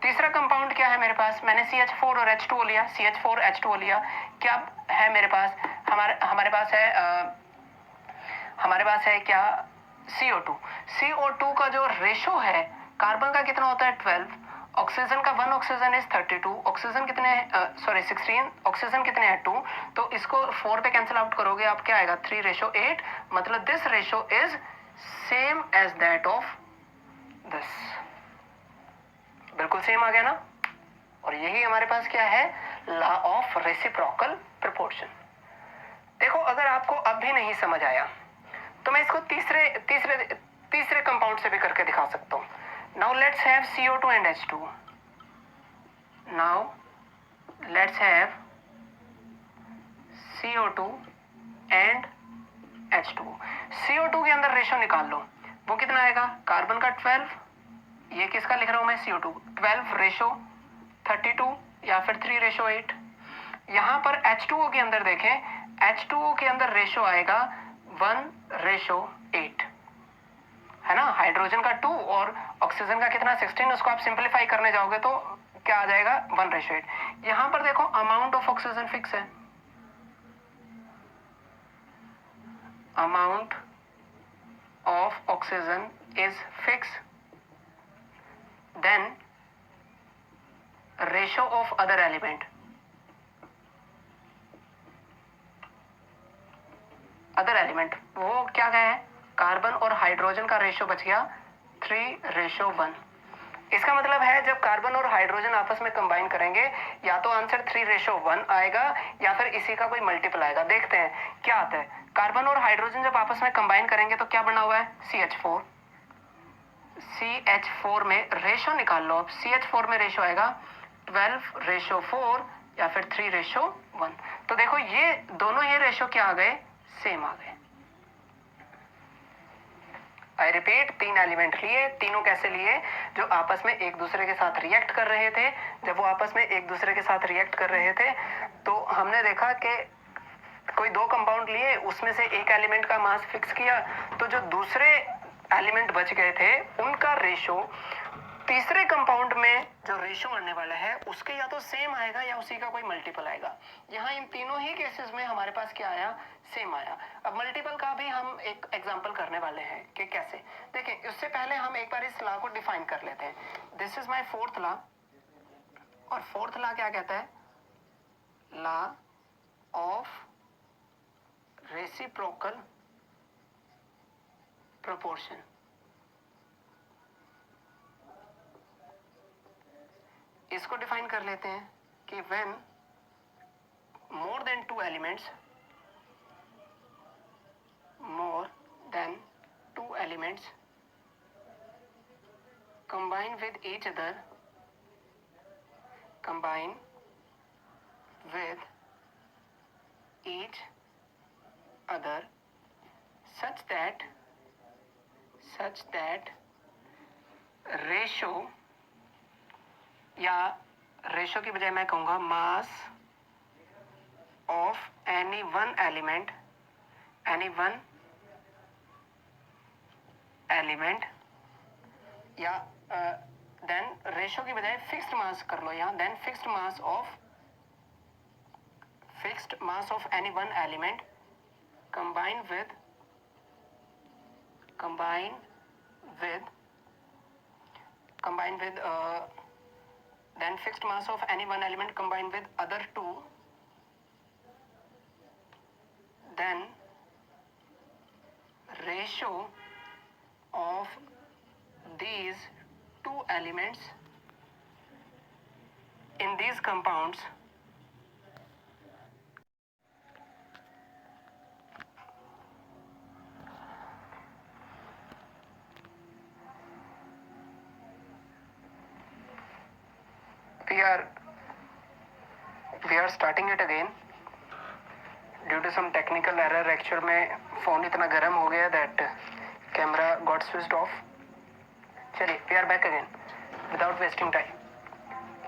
तीसरा कंपाउंड क्या है मेरे पास, मैंने CH4 और H2O लिया, CH4 H2O लिया। क्या है मेरे पास, हमारे पास है क्या, CO2। CO2 का जो रेशो है कार्बन का कितना होता है 12, ऑक्सीजन का 1 ऑक्सीजन इज 32, ऑक्सीजन कितने 16, ऑक्सीजन कितने हैं 2, तो इसको 4 पे कैंसिल आउट करोगे आप क्या आएगा 3:8, मतलब this ratio is same as that of this. बिल्कुल सेम आ गया ना। और यही हमारे पास क्या है, लॉ ऑफ रेसिप्रोकल प्रोपोर्शन। देखो अगर आपको अब भी नहीं समझ आया तो मैं इसको तीसरे कंपाउंड से भी करके दिखा सकता हूं। Now let's have CO2 and H2। Now let's have CO2 and H2। CO2 के अंदर रेशो निकाल लो, वो कितना आएगा, कार्बन का 12, ये किसका लिख रहा हूं मैं CO2, 12:32 या फिर 3:8। यहां पर H2O के अंदर देखें, H2O के अंदर रेशो आएगा 1:8, है ना। हाइड्रोजन का 2 और ऑक्सीजन का कितना 16, उसको आप सिंपलीफाई करने जाओगे तो क्या आ जाएगा 1:8। यहां पर देखो अमाउंट ऑफ ऑक्सीजन फिक्स है, amount of oxygen is fix, then ratio of other element, वो क्या है, कार्बन और हाइड्रोजन का रेशो बच गया 3:1। इसका मतलब है जब कार्बन और हाइड्रोजन आपस में कंबाइन करेंगे या तो आंसर 3:1 आएगा या फिर इसी का कोई मल्टीपल आएगा। देखते हैं क्या आता है। कार्बन और हाइड्रोजन जब आपस में कंबाइन करेंगे तो क्या बना हुआ है CH4। CH4 में रेशो निकाल लो, अब CH4 में रेशो आएगा 12:4 या फिर 3:1। तो देखो ये दोनों ही रेशो क्या आ गए, सेम आ गए। आई रिपीट, 3 एलिमेंट लिए, तीनों कैसे लिए, जो आपस में एक दूसरे के साथ रिएक्ट कर रहे थे। जब वो आपस में एक दूसरे के साथ रिएक्ट कर रहे थे तो हमने देखा कि कोई 2 कंपाउंड लिए, उसमें से एक एलिमेंट का मास फिक्स किया, तो जो दूसरे एलिमेंट बच गए थे उनका रेशो तीसरे कंपाउंड में जो रेशो आने वाला है उसके या तो सेम आएगा या उसी का कोई मल्टीपल आएगा। यहाँ इन तीनों ही केसेस में हमारे पास क्या आया, सेम आया। अब मल्टीपल का भी हम एक एग्जांपल करने वाले हैं कि कैसे। देखिए उससे पहले हम एक बार इस लॉ को डिफाइन कर लेते हैं। This is my fourth law, और फोर्थ लॉ क्या कहता है, लॉ ऑफ रेसिप्रोकल प्रोपोर्शन। इसको डिफाइन कर लेते हैं कि when more than 2 elements combine with each other, such that ratio, या रेशो की बजाय मैं कहूंगा mass of any one element, या देन रेशो की बजाय फिक्स्ड मास कर लो यहाँ, then fixed mass of any one element combine with then fixed mass of any one element combined with other two, then ratio of these two elements in these compounds we are starting it again due to some technical error। Actual में phone इतना गर्म हो गया that camera got switched off। चलिए we are back again without wasting time।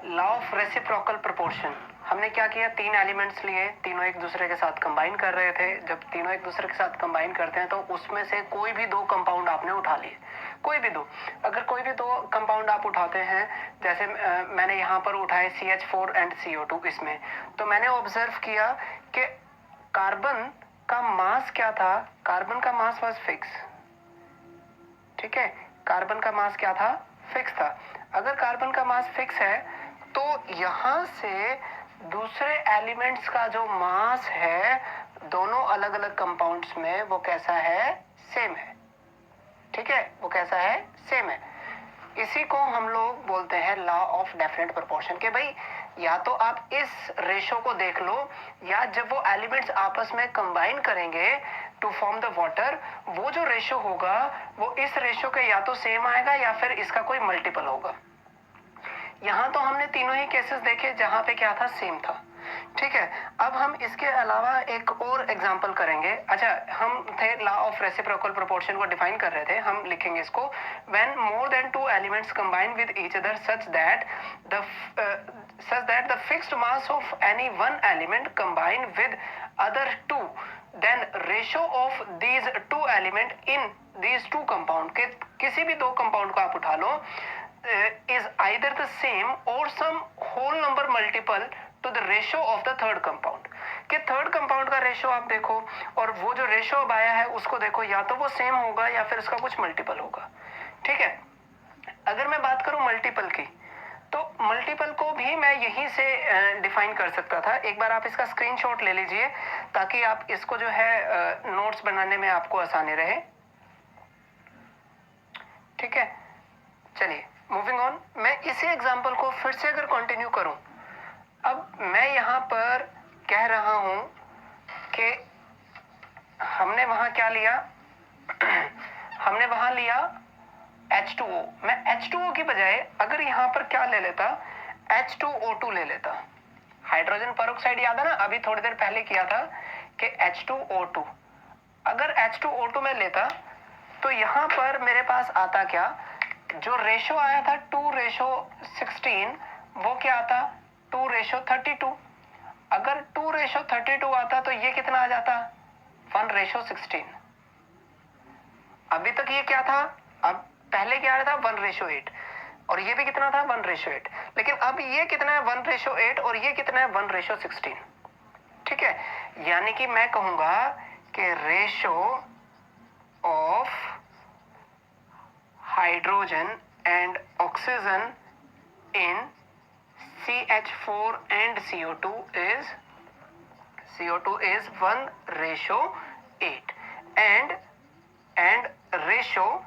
Law of reciprocal proportion हमने क्या किया, 3 elements लिए, तीनों एक दूसरे के साथ कंबाइन कर रहे थे। जब तीनों एक दूसरे के साथ कंबाइन करते हैं तो उसमें से कोई भी 2 कंपाउंड आपने उठा लिए, कोई भी 2। अगर कोई भी 2 कंपाउंड आप उठाते हैं, जैसे मैंने यहाँ पर उठाए CH4 एंड CO2 इसमें, तो मैंने ऑब्जर्व किया कि कार्बन का मास क्या था, कार्बन का मास वाज फिक्स। ठीक है, कार्बन का मास क्या था, फिक्स था। अगर कार्बन का मास फिक्स है तो यहां से दूसरे एलिमेंट्स का जो मास है दोनों अलग अलग कंपाउंड्स में, वो कैसा है, सेम है। ठीक है, वो कैसा है, सेम है। इसी को हम लोग बोलते हैं लॉ ऑफ डेफिनेट प्रोपोर्शन, के भाई या तो आप इस रेशो को देख लो, या जब वो एलिमेंट्स आपस में कंबाइन करेंगे टू फॉर्म द वाटर, वो जो रेशो होगा वो इस रेशो के या तो सेम आएगा या फिर इसका कोई मल्टीपल होगा। यहां तो हमने तीनों ही केसेस देखे जहां पे क्या था, सेम था। ठीक है, अब हम इसके अलावा एक और एग्जांपल करेंगे। अच्छा, हम थे लॉ ऑफ रेसिप्रोकल प्रोपोर्शन को डिफाइन कर रहे थे, हम लिखेंगे इसको, when more than 2 elements combine with each other such that the fixed mass of any one element combine with other 2, then ratio of these 2 element in these 2 compound के किसी भी 2 कंपाउंड को आप उठा लो, is either the same or some whole number multiple to the ratio of the third compound। कि third compound का ratio आप देखो और वो जो रेशियो अब आया है उसको देखो, या तो वो सेम होगा या फिर उसका कुछ मल्टीपल होगा। ठीक है, अगर मैं बात करूं मल्टीपल की, तो मल्टीपल को भी मैं यहीं से डिफाइन कर सकता था। एक बार आप इसका स्क्रीनशॉट ले लीजिए ताकि आप इसको जो है नोट्स बनाने में आपको आसानी रहे। ठीक है, चलिए मूविंग ऑन। मैं इसी एग्जांपल को फिर से अगर कंटिन्यू करूं, अब मैं यहां पर कह रहा हूं कि हमने वहां क्या लिया हमने वहां लिया H2O। मैं H2O की बजाय अगर यहां पर क्या ले लेता, H2O2 ले लेता। हाइड्रोजन पेरोक्साइड याद है ना, अभी थोड़ी देर पहले किया था कि H2O2। अगर H2O2 में लेता तो यहां पर मेरे पास आता क्या, जो रेशो आया था 2:16, वो क्या आता, 2:32। अगर 2:32 आता तो ये कितना आ जाता, 1:16। अभी तक ये क्या था, अब पहले क्या आ रहा था, 1:8, और ये भी कितना था, 1:8। लेकिन अब ये कितना है, 1:8, और ये कितना है, 1:16। ठीक है, यानी कि मैं कहूंगा कि ratio of hydrogen and oxygen in CH4 and CO2 is 1:8, and ratio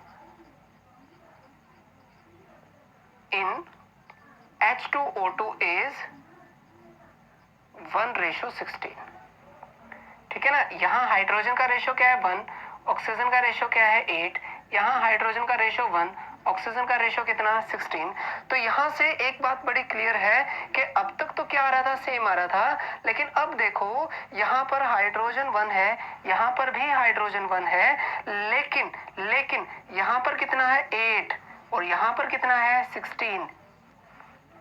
in H2O2 is 1:16। ठीक है ना, यहाँ हाइड्रोजन का रेशो क्या है, 1, ऑक्सीजन का रेशो क्या है, 8। यहाँ हाइड्रोजन का रेशो 1, ऑक्सीजन का रेशो कितना, 16। तो यहां से एक बात बड़ी क्लियर है कि अब तक तो क्या आ रहा था, सेम आ रहा था, लेकिन अब देखो यहां पर हाइड्रोजन 1 है, यहां पर भी हाइड्रोजन 1 है, लेकिन यहां पर कितना है, 8, और यहां पर कितना है, 16।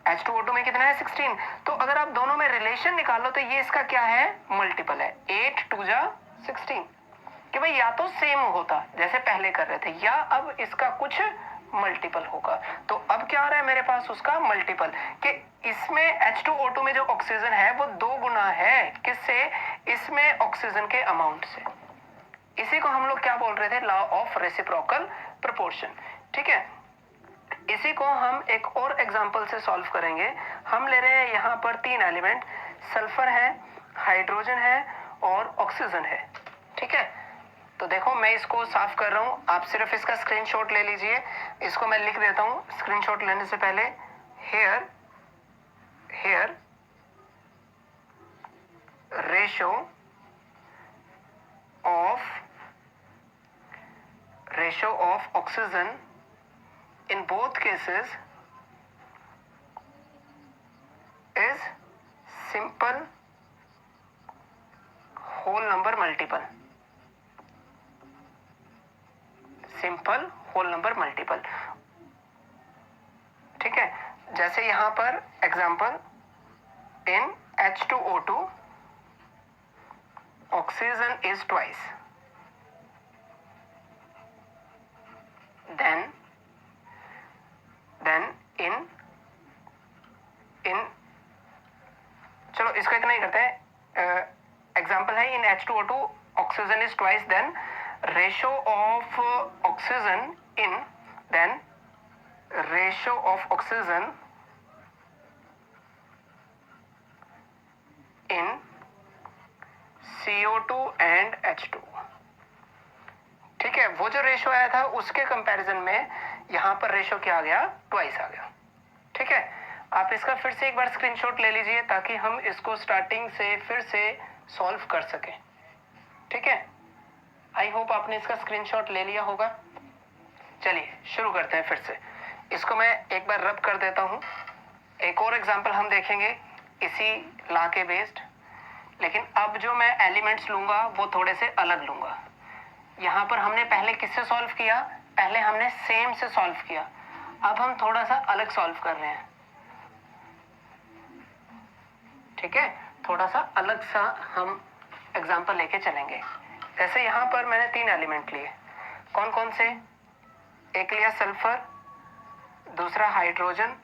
H2O2 में कितना है, 16। तो अगर आप दोनों में रिलेशन निकालो तो ये इसका क्या है, मल्टीपल है। 8 2 जा 16, कि भाई या तो सेम होता जैसे पहले कर रहे थे, या अब इसका कुछ मल्टीपल होगा। तो अब क्या आ रहा है मेरे पास, उसका मल्टीपल, कि इसमें H2O2 में जो ऑक्सीजन है वो 2 गुना है, किससे, इसमें ऑक्सीजन के अमाउंट से। इसी को हम लोग क्या बोल रहे थे, लॉ ऑफ रेसिप्रोकल प्रोपोर्शन। ठीक है, इसी को हम एक और एग्जांपल से सॉल्व करेंगे। हम ले रहे हैं यहाँ पर 3 एलिमेंट, सल्फर है, हाइड्रोजन है और ऑक्सीजन है। ठीक है, तो देखो मैं इसको साफ कर रहा हूं, आप सिर्फ इसका स्क्रीनशॉट ले लीजिए। इसको मैं लिख देता हूं स्क्रीनशॉट लेने से पहले, here ratio of oxygen in both cases is simple whole number multiple। Simple whole number multiple. ठीक है, जैसे यहां पर example in H2O2, oxygen is twice. Then in चलो इसको इतना ही करते हैं. एग्जाम्पल है in H2O2 oxygen is twice, then ratio of oxygen in CO2 and H2. ठीक है, वो जो रेशो आया था उसके कंपैरिजन में यहां पर रेशो क्या आ गया, ट्वाइस आ गया. ठीक है, आप इसका फिर से एक बार स्क्रीनशॉट ले लीजिए ताकि हम इसको स्टार्टिंग से फिर से सॉल्व कर सकें. ठीक है, आई होप आपने इसका स्क्रीनशॉट ले लिया होगा. चलिए शुरू करते हैं फिर से. इसको मैं एक बार रब कर देता हूं. एक और एग्जांपल हम देखेंगे इसी लॉ के बेस्ड, लेकिन अब जो मैं एलिमेंट्स लूंगा वो थोड़े से अलग लूंगा. यहां पर हमने पहले किससे सॉल्व किया, पहले हमने सेम से सॉल्व किया. अब हम थोड़ा सा अलग सॉल्व कर रहे हैं. ठीक है, थोड़ा सा अलग सा हम एग्जांपल लेके चलेंगे. जैसे यहां पर मैंने 3 एलिमेंट लिए. कौन कौन से, एक लिया सल्फर, दूसरा हाइड्रोजन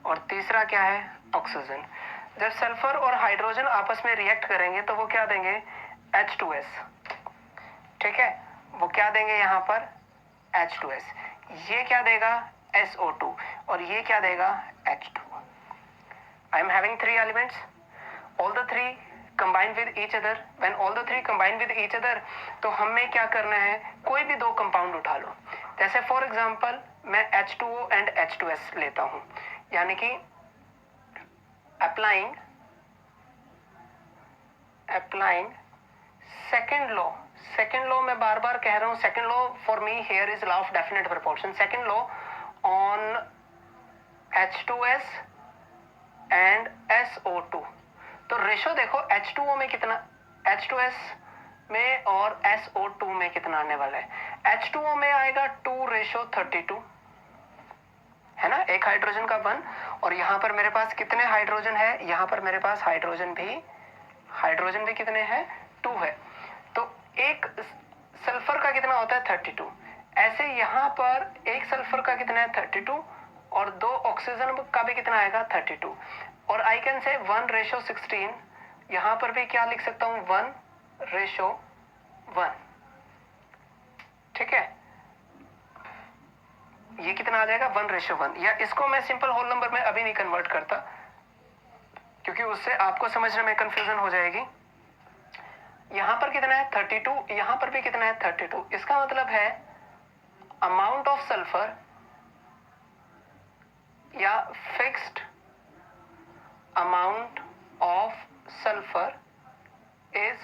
और तीसरा क्या है, ऑक्सीजन. जब सल्फर और हाइड्रोजन आपस में रिएक्ट करेंगे तो वो क्या देंगे, H2S. ठीक है, वो क्या देंगे यहां पर, H2S. ये क्या देगा, SO2, और ये क्या देगा, H2. I am having 3 elements. All the 3 combine with each other. When all the 3 combine with each other, तो हमें क्या करना है, कोई भी 2 कंपाउंड उठा लो. जैसे फॉर एग्जांपल मैं H2O एंड H2S लेता हूं, यानी कि अप्लाइंग सेकेंड लॉ मैं बार बार कह रहा हूं. Second law for me here is law of definite proportion. Second law on H2S and SO2. तो रेशो देखो H2O में कितना, H2S में और SO2 में कितना आने वाला है. H2O में आएगा 2:32, है ना, एक हाइड्रोजन का 1. और यहां पर मेरे पास कितने हाइड्रोजन है, यहां पर मेरे पास हाइड्रोजन भी कितने हैं, 2 है. तो एक सल्फर का कितना होता है, 32. ऐसे यहां पर एक सल्फर का कितना है, 32, और 2 ऑक्सीजन का भी कितना आएगा, 32. और आई कैन से 1:16. यहां पर भी क्या लिख सकता हूं, 1:1. ठीक है, ये कितना आ जाएगा, 1:1. या इसको मैं सिंपल होल नंबर में अभी नहीं कन्वर्ट करता क्योंकि उससे आपको समझने में कंफ्यूजन हो जाएगी. यहां पर कितना है, 32, यहां पर भी कितना है, 32. इसका मतलब है अमाउंट ऑफ सल्फर या fixed amount of sulfur is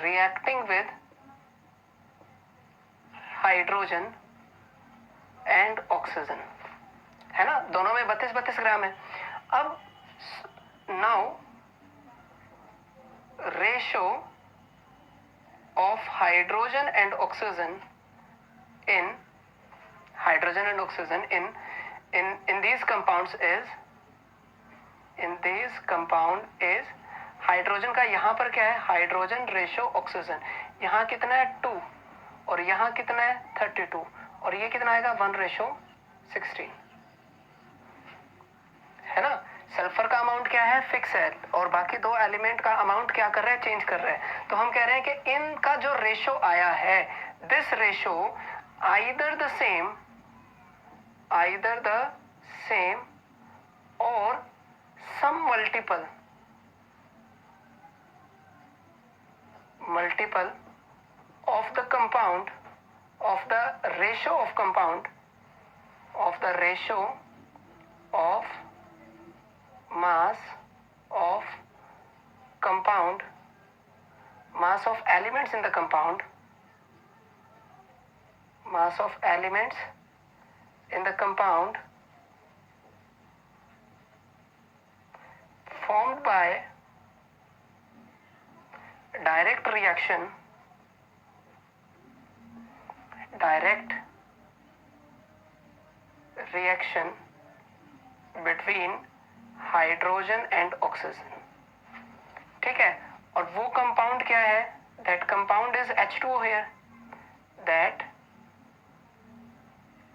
reacting with hydrogen and oxygen, है ना, दोनों में 32 ग्राम है. अब now ratio of hydrogen and oxygen in these compounds is hydrogen का यहां पर क्या है, हाइड्रोजन रेशो ऑक्सीजन. यहां कितना है, 2, और यहां कितना है, 32, और ये कितना आएगा, 1:16, है ना. सल्फर का अमाउंट क्या है, फिक्स है, और बाकी 2 एलिमेंट का अमाउंट क्या कर रहे हैं, चेंज कर रहे हैं. तो हम कह रहे हैं कि इनका जो रेशो आया है, this ratio either the same और some multiple of the compound of the ratio of mass of compound, mass of elements in the compound, formed by direct reaction between hydrogen and oxygen, ठीक है। और वो compound क्या है? That compound is H2O here. That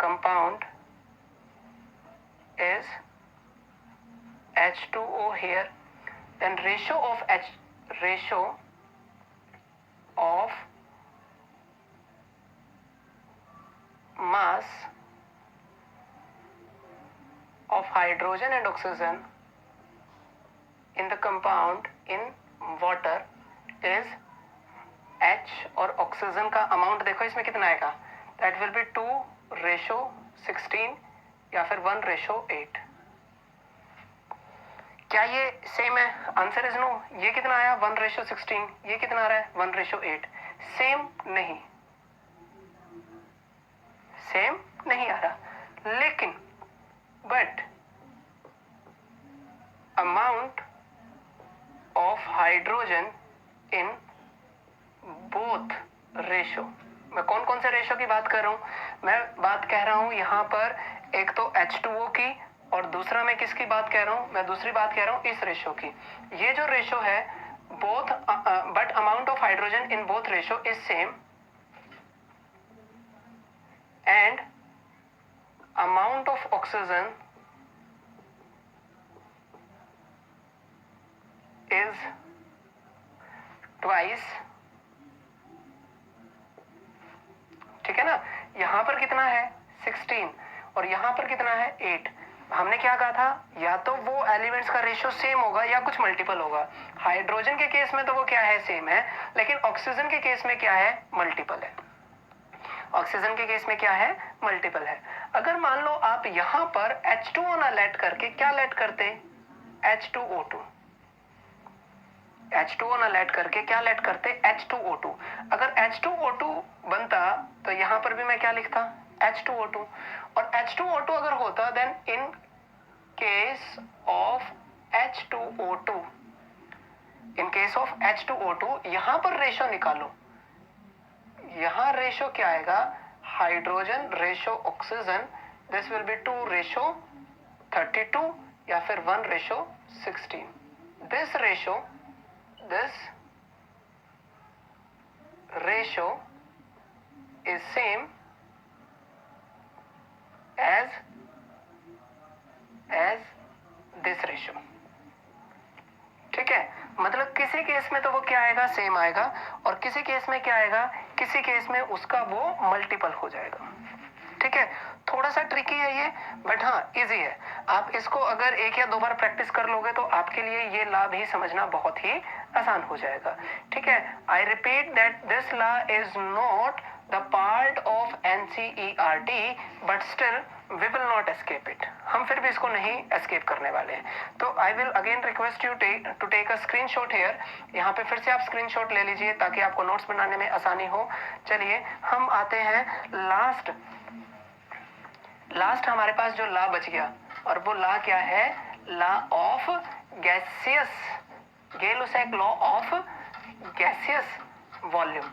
compound is H2O here. Then ratio of mass of hydrogen and oxygen in the compound in water is H, और oxygen का amount देखो इसमें कितना आएगा, दैट विल बी 2:16 या फिर 1:8। क्या ये सेम है? Answer is no. ये कितना आया? 1:16। ये कितना आ रहा है? 1:8। सेम नहीं, सेम नहीं आ रहा, लेकिन but amount of hydrogen in both ratio. मैं कौन कौन से रेशो की बात कर रहा हूं? मैं बात कह रहा हूं यहां पर एक तो H2O की, और दूसरा मैं किसकी बात कह रहा हूं? मैं दूसरी बात कह रहा हूं इस रेशो की। ये जो रेशो है both, but amount of hydrogen in both ratio is same and amount of oxygen is twice, ठीक है ना। यहां पर कितना है? 16, और यहां पर कितना है? 8। हमने क्या कहा था? या तो वो एलिमेंट्स का रेशियो सेम होगा या कुछ मल्टीपल होगा। हाइड्रोजन के केस में तो वो क्या है? सेम है, लेकिन ऑक्सीजन के केस में क्या है? मल्टीपल है। ऑक्सीजन के केस में क्या है? मल्टीपल है। अगर मान लो आप यहां पर H2O ना लेट करके क्या लेट करते? H2O2। H2O ना लेट करके क्या लेट करते? H2O2। अगर H2O2 बनता तो यहां पर भी मैं क्या लिखता? H2O2। और H2O2 अगर होता then in case of H2O2, in case of H2O2 यहां पर रेशो निकालो। यहां रेशो क्या आएगा? Hydrogen ratio oxygen, this will be 2:32 या फिर 1:16। This ratio is same as this ratio, ठीक है। मतलब किसी केस में तो वो क्या आएगा? सेम आएगा, और किसी केस में क्या आएगा? किसी केस में उसका वो मल्टीपल हो जाएगा, ठीक है। थोड़ा सा ट्रिकी है ये, बट हाँ इजी है। आप इसको अगर एक या दो बार प्रैक्टिस कर लोगे तो आपके लिए ये लॉ भी समझना बहुत ही आसान हो जाएगा, ठीक है। I repeat that this law is not the part of NCERT, but still we will not escape it. हम फिर भी इसको नहीं एस्केप करने वाले हैं। तो I will again request you to take a screenshot here. यहाँ पे फिर से आप स्क्रीनशॉट ले लीजिए ताकि आपको नोट्स बनाने में आसानी हो। चलिए हम आते हैं लास्ट हमारे पास जो लॉ बच गया, और वो लॉ क्या है? Law of gaseous, Gay Lussac law of gaseous volume,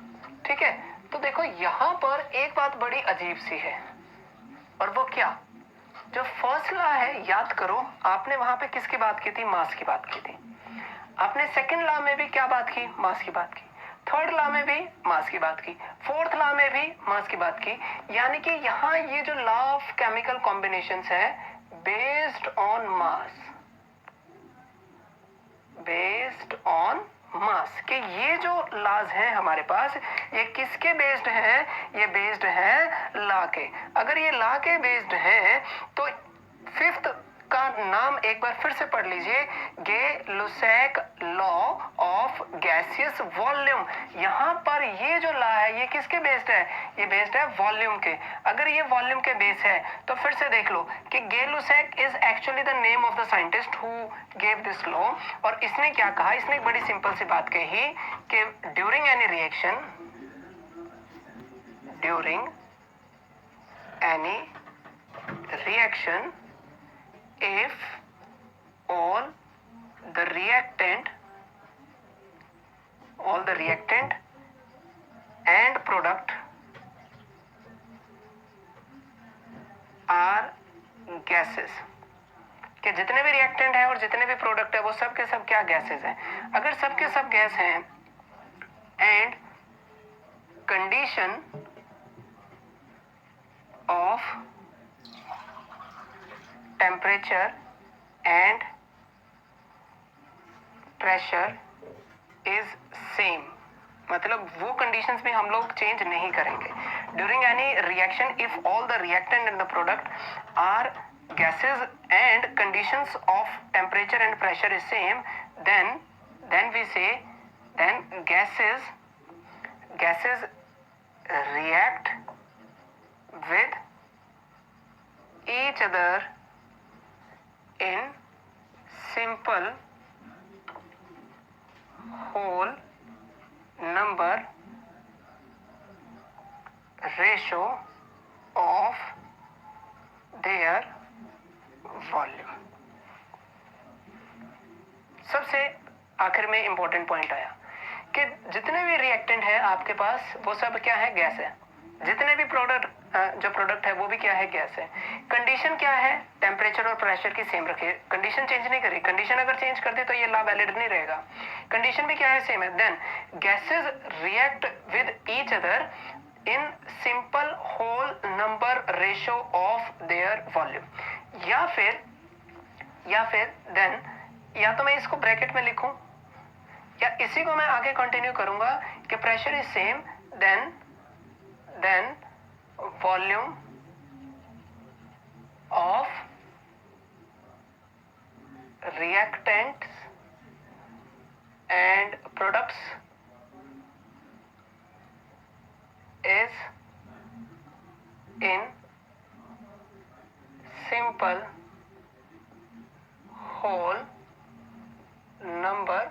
ठीक है। तो देखो यहां पर एक बात बड़ी अजीब सी है, और वो क्या? जो फर्स्ट लॉ है, याद करो आपने वहां पे किसकी बात की थी? मास की बात की थी। आपने सेकंड लॉ में भी क्या बात की? मास की बात की। थर्ड लॉ में भी मास की बात की। फोर्थ लॉ में भी मास की बात की। यानी कि यहां ये जो लॉ ऑफ केमिकल कॉम्बिनेशंस है based on mass, based on मास के ये जो लॉज हैं हमारे पास, ये किसके बेस्ड हैं? ये बेस्ड हैं लॉ के। अगर ये लॉ के बेस्ड हैं तो फिफ्थ का नाम एक बार फिर से पढ़ लीजिए, गे-लुसैक लॉ ऑफ गैसियस वॉल्यूम। यहां पर ये जो लॉ है ये किसके बेस्ड है? ये बेस्ड है वॉल्यूम के। अगर ये वॉल्यूम के बेस है तो फिर से देख लो कि Gay Lussac is actually the name of the scientist who gave this law. और इसने क्या कहा? इसने एक बड़ी सिंपल सी बात कही कि during any reaction, during any reaction, if all the reactant and product are gases, कि जितने भी रिएक्टेंट हैं और जितने भी प्रोडक्ट है वो सब के सब क्या गैसेस हैं। अगर सब के सब गैस हैं and condition of temperature and pressure is same, मतलब वो कंडीशंस भी हम लोग चेंज नहीं करेंगे। During any reaction if all the reactant in the product are gases and conditions of temperature and pressure is same, then we say then gases react with each other in simple whole number ratio of their volume. सबसे आखिर में important point आया कि जितने भी reactant है आपके पास वो सब क्या है, गैस है। जितने भी प्रोडक्ट है वो भी क्या है, गैस है। कंडीशन क्या है, टेम्परेचर और प्रेशर की सेम रखिए, कंडीशन चेंज नहीं करी। कंडीशन अगर चेंज कर दे तो ये लॉ वैलिड नहीं रहेगा। कंडीशन भी क्या है, सेम है। Then gases react with each other in simple whole number ratio of their volume. या फिर देन या तो मैं इसको ब्रैकेट में लिखूं या इसी को मैं आगे कंटिन्यू करूंगा कि pressure is same, then volume of reactants and products is in simple whole number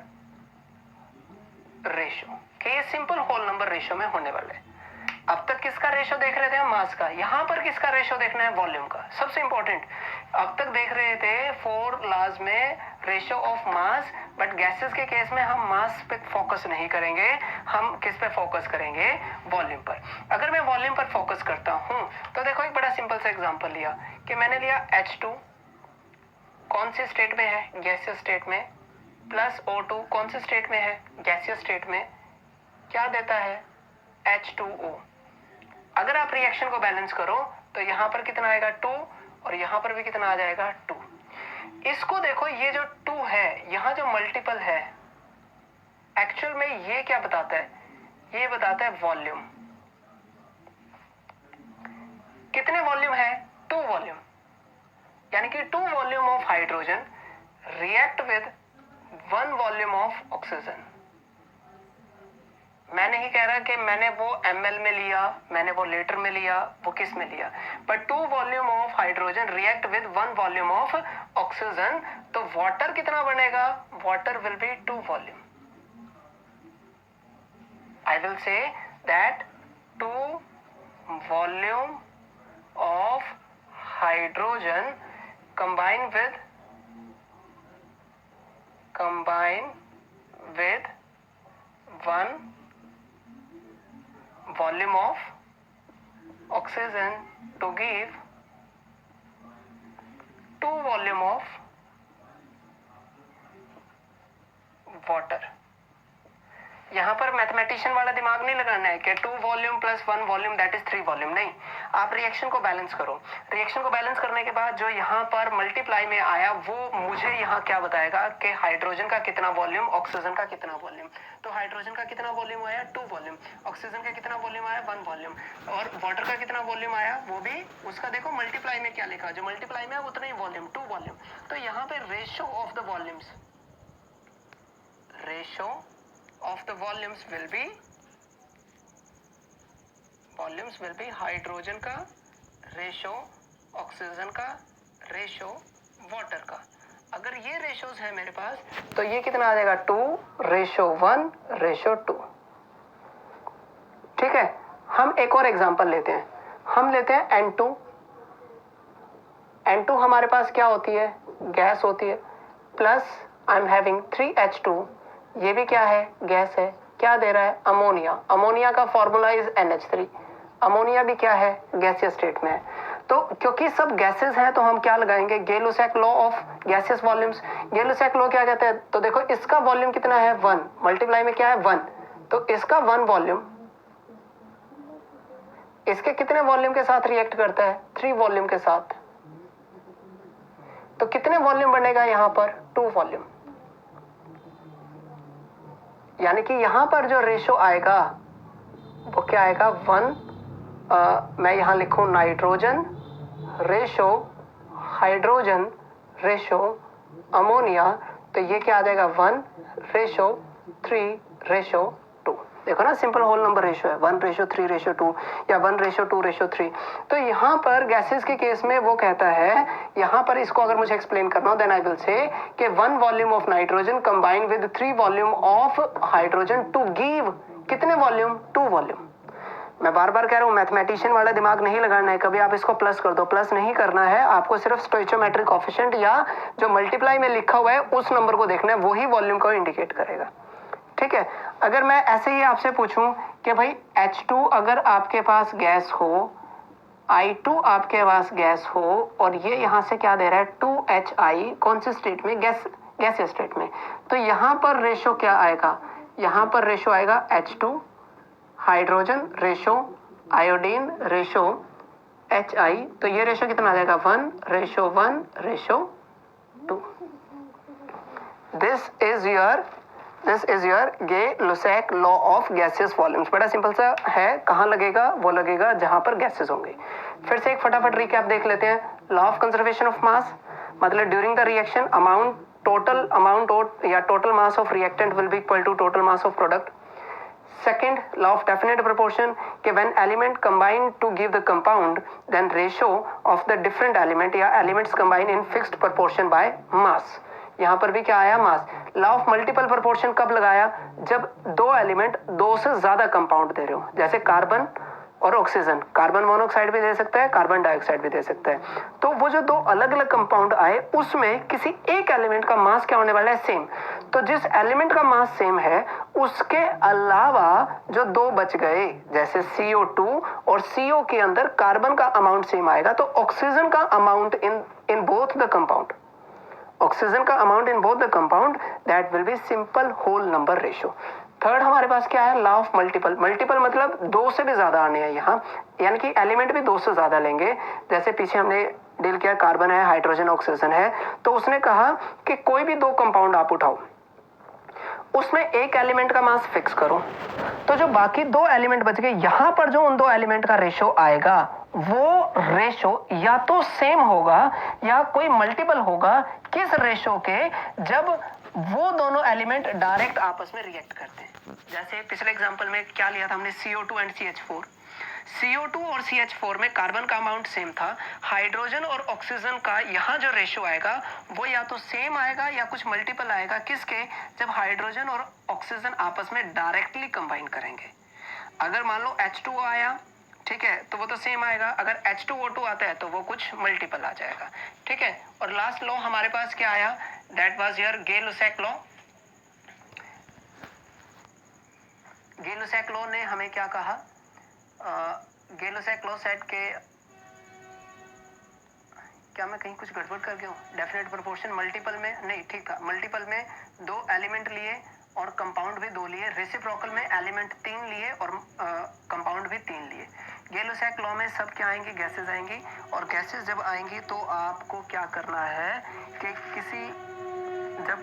ratio, कि ये सिंपल होल नंबर रेशो में होने वाले हैं। अब तक किसका रेशो देख रहे थे हम, मास का। यहां पर किसका रेशो देखना है, वॉल्यूम का। सबसे इंपॉर्टेंट, अब तक देख रहे थे 4 लॉज में ratio of mass, but gases के केस में हम मास पे फोकस नहीं करेंगे, हम किस पे फोकस करेंगे, वॉल्यूम पर। अगर मैं वॉल्यूम पर फोकस करता हूं तो देखो एक बड़ा सिंपल सा एग्जांपल लिया कि मैंने लिया H2 कौन सी स्टेट में है, गैसियस स्टेट में, प्लस O2 कौन से स्टेट में है, गैसियस स्टेट में, क्या देता है, H2O। अगर आप रिएक्शन को बैलेंस करो तो यहां पर कितना आएगा 2 और यहां पर भी कितना आ जाएगा 2। इसको देखो, ये जो 2 है यहां जो मल्टीपल है, एक्चुअल में ये क्या बताता है, ये बताता है वॉल्यूम। कितने वॉल्यूम है, 2 वॉल्यूम, यानी कि 2 volume of hydrogen react with 1 volume of oxygen. मैं नहीं कह रहा कि मैंने वो ml में लिया, मैंने वो लीटर में लिया, वो किस में लिया, but 2 volume of hydrogen react with 1 volume of oxygen, तो वाटर कितना बनेगा, water will be 2 volume. I will say that 2 volume of hydrogen combine with 1 volume of oxygen to give 2 volume of water। यहां पर mathematician वाला दिमाग नहीं लगाना है कि 2 volume plus 1 volume that is 3 volume, नहीं। आप रिएक्शन को बैलेंस करो। रिएक्शन को बैलेंस करने के बाद जो यहां पर मल्टीप्लाई में आया वो मुझे यहां क्या बताएगा कि हाइड्रोजन का कितना वॉल्यूम, ऑक्सीजन का कितना वॉल्यूम। तो हाइड्रोजन का कितना वॉल्यूम आया, 2 वॉल्यूम, ऑक्सीजन का कितना वॉल्यूम आया, 1 वॉल्यूम, और वाटर का कितना वॉल्यूम आया, वो भी उसका देखो मल्टीप्लाई में क्या लिखा, जो मल्टीप्लाई में है उतना ही वॉल्यूम, 2 वॉल्यूम। तो यहाँ पे ratio of the volumes, ratio of the volumes will be hydrogen का रेशो, ऑक्सीजन का रेशो, वाटर का। अगर ये रेशोज है मेरे पास तो ये कितना आ जाएगा, 2:1:2। ठीक है। हम एक और एग्जांपल लेते हैं, हम लेते हैं N2। N2 हमारे पास क्या होती है, गैस होती है, plus I am having 3H2, ये भी क्या है, गैस है। क्या दे रहा है, अमोनिया। अमोनिया का फॉर्मूला इज NH3। अमोनिया भी क्या है, गैसियस स्टेट में है। तो क्योंकि सब गैसेस हैं तो हम क्या लगाएंगे, Gay Lussac law of gaseous volumes. Gay Lussac law क्या कहते हैं, तो देखो इसका वॉल्यूम कितना है 1, मल्टीप्लाई में क्या है 1, तो इसका 1 वॉल्यूम इसके कितने वॉल्यूम के साथ रिएक्ट करता है, 3 वॉल्यूम के साथ। तो कितने वॉल्यूम बनेगा यहां पर, 2 वॉल्यूम। यानी कि यहां पर जो रेशो आएगा वो क्या आएगा 1, मैं यहां लिखूं nitrogen ratio hydrogen ratio ammonia, तो ये क्या आ जाएगा 1 रेशो 3 रेशो 2। देखो ना, सिंपल होल नंबर रेशो है, 1 रेशो 3 रेशो 2 या 1 रेशो 2 रेशो 3। तो यहां पर गैसेस के केस में वो कहता है, यहां पर इसको अगर मुझे एक्सप्लेन करना हो देन आई विल से कि 1 volume of nitrogen combine with 3 volume of hydrogen to give कितने वॉल्यूम, 2 वॉल्यूम। मैं बार बार कह रहा हूं मैथमेटिशियन वाला दिमाग नहीं लगाना है, कभी आप इसको प्लस कर दो, प्लस नहीं करना है आपको, सिर्फ स्टोइचोमेट्रिक कोएफिशिएंट या जो मल्टीप्लाई में लिखा हुआ है उस नंबर को देखना है, वही वॉल्यूम को इंडिकेट करेगा। ठीक है, अगर मैं ऐसे ही आपसे पूछूं कि भाई H2 अगर आपके पास गैस हो, I2 आपके पास गैस हो और ये यहां से क्या दे रहा है 2HI, कौन से स्टेट में, गैस स्टेट में, तो यहां पर रेशो क्या आएगा, यहां पर रेशो आएगा H2 hydrogen ratio iodine ratio HI, तो ये रेशो कितना आ जाएगा 1 ratio 1 ratio 2। This is your Gay Lussac law of gaseous volumes. बड़ा सिंपल सा है, कहां लगेगा, वो लगेगा जहां पर गैसेस होंगे। फिर से एक फटाफट रिकैप देख लेते हैं। Law of conservation of mass, मतलब during the reaction total amount या total mass of reactant will be equal to total mass of product. Second, law of definite proportion कि when element combine to give the compound, then ratio of the different element या elements combine in fixed proportion by mass। यहाँ पर भी क्या आया, मास। Law of multiple proportion कब लगाया, जब 2 एलिमेंट 2 से ज्यादा कंपाउंड दे रहे हो, जैसे कार्बन और ऑक्सीजन, कार्बन मोनोऑक्साइड भी दे सकता है, कार्बन डाइऑक्साइड भी दे सकता है। तो वो जो 2 अलग अलग कंपाउंड आए उसमें किसी एक एलिमेंट का मास क्या होने वाला है, सेम। तो जिस एलिमेंट का मास सेम है उसके अलावा जो 2 बच गए, जैसे CO2 और CO के अंदर कार्बन का अमाउंट सेम आएगा, तो ऑक्सीजन का amount in both the compound, oxygen का amount in both the compound, that will be simple whole number ratio. Third हमारे पास क्या है, लॉ ऑफ मल्टीपल। मल्टीपल मतलब 2 से भी ज्यादा आने हैं यहाँ, यानी कि एलिमेंट भी 2 से ज्यादा लेंगे। जैसे पीछे हमने डील किया, कार्बन है, हाइड्रोजन, ऑक्सीजन है, तो उसने कहा कि कोई भी 2 कंपाउंड आप उठाओ, उसमें एक एलिमेंट का मास फिक्स करो, तो जो बाकी 2 एलिमेंट बच गए, यहां पर जो उन 2 एलिमेंट का रेशो आएगा वो रेशो या तो सेम होगा या कोई मल्टीपल होगा किस रेशो के, जब वो दोनों एलिमेंट डायरेक्ट आपस में रिएक्ट करते हैं। जैसे पिछले एग्जांपल में क्या लिया था हमने, CO2 एंड CH4। CO2 और CH4 में कार्बन का अमाउंट सेम था, हाइड्रोजन और ऑक्सीजन का यहाँ जो रेशो आएगा वो या तो सेम आएगा या कुछ मल्टीपल आएगा, किसके, जब हाइड्रोजन और ऑक्सीजन आपस में डायरेक्टली कंबाइन करेंगे। अगर मान लो H2O आया, ठीक है, तो वो तो सेम आएगा, अगर H2O2 आता है तो वो कुछ मल्टीपल आ जाएगा। ठीक है, और लास्ट लॉ हमारे पास क्या आया, that was your Gay Lussac law. Gay Lussac law ने हमें क्या कहा, गे-लुसैक लॉ सेट के, क्या मैं कहीं कुछ गड़बड़ कर गया हूँ, डेफिनेट प्रोपोर्शन मल्टीपल में नहीं, ठीक था, मल्टीपल में 2 एलिमेंट लिए और कंपाउंड भी 2 लिए, रेसिप्रोकल में एलिमेंट 3 लिए और कंपाउंड भी 3 लिए। गे-लुसैक लॉ में सब क्या आएंगी, गैसेस आएंगी, और गैसेस जब आएंगी तो आपको क्या करना है कि जब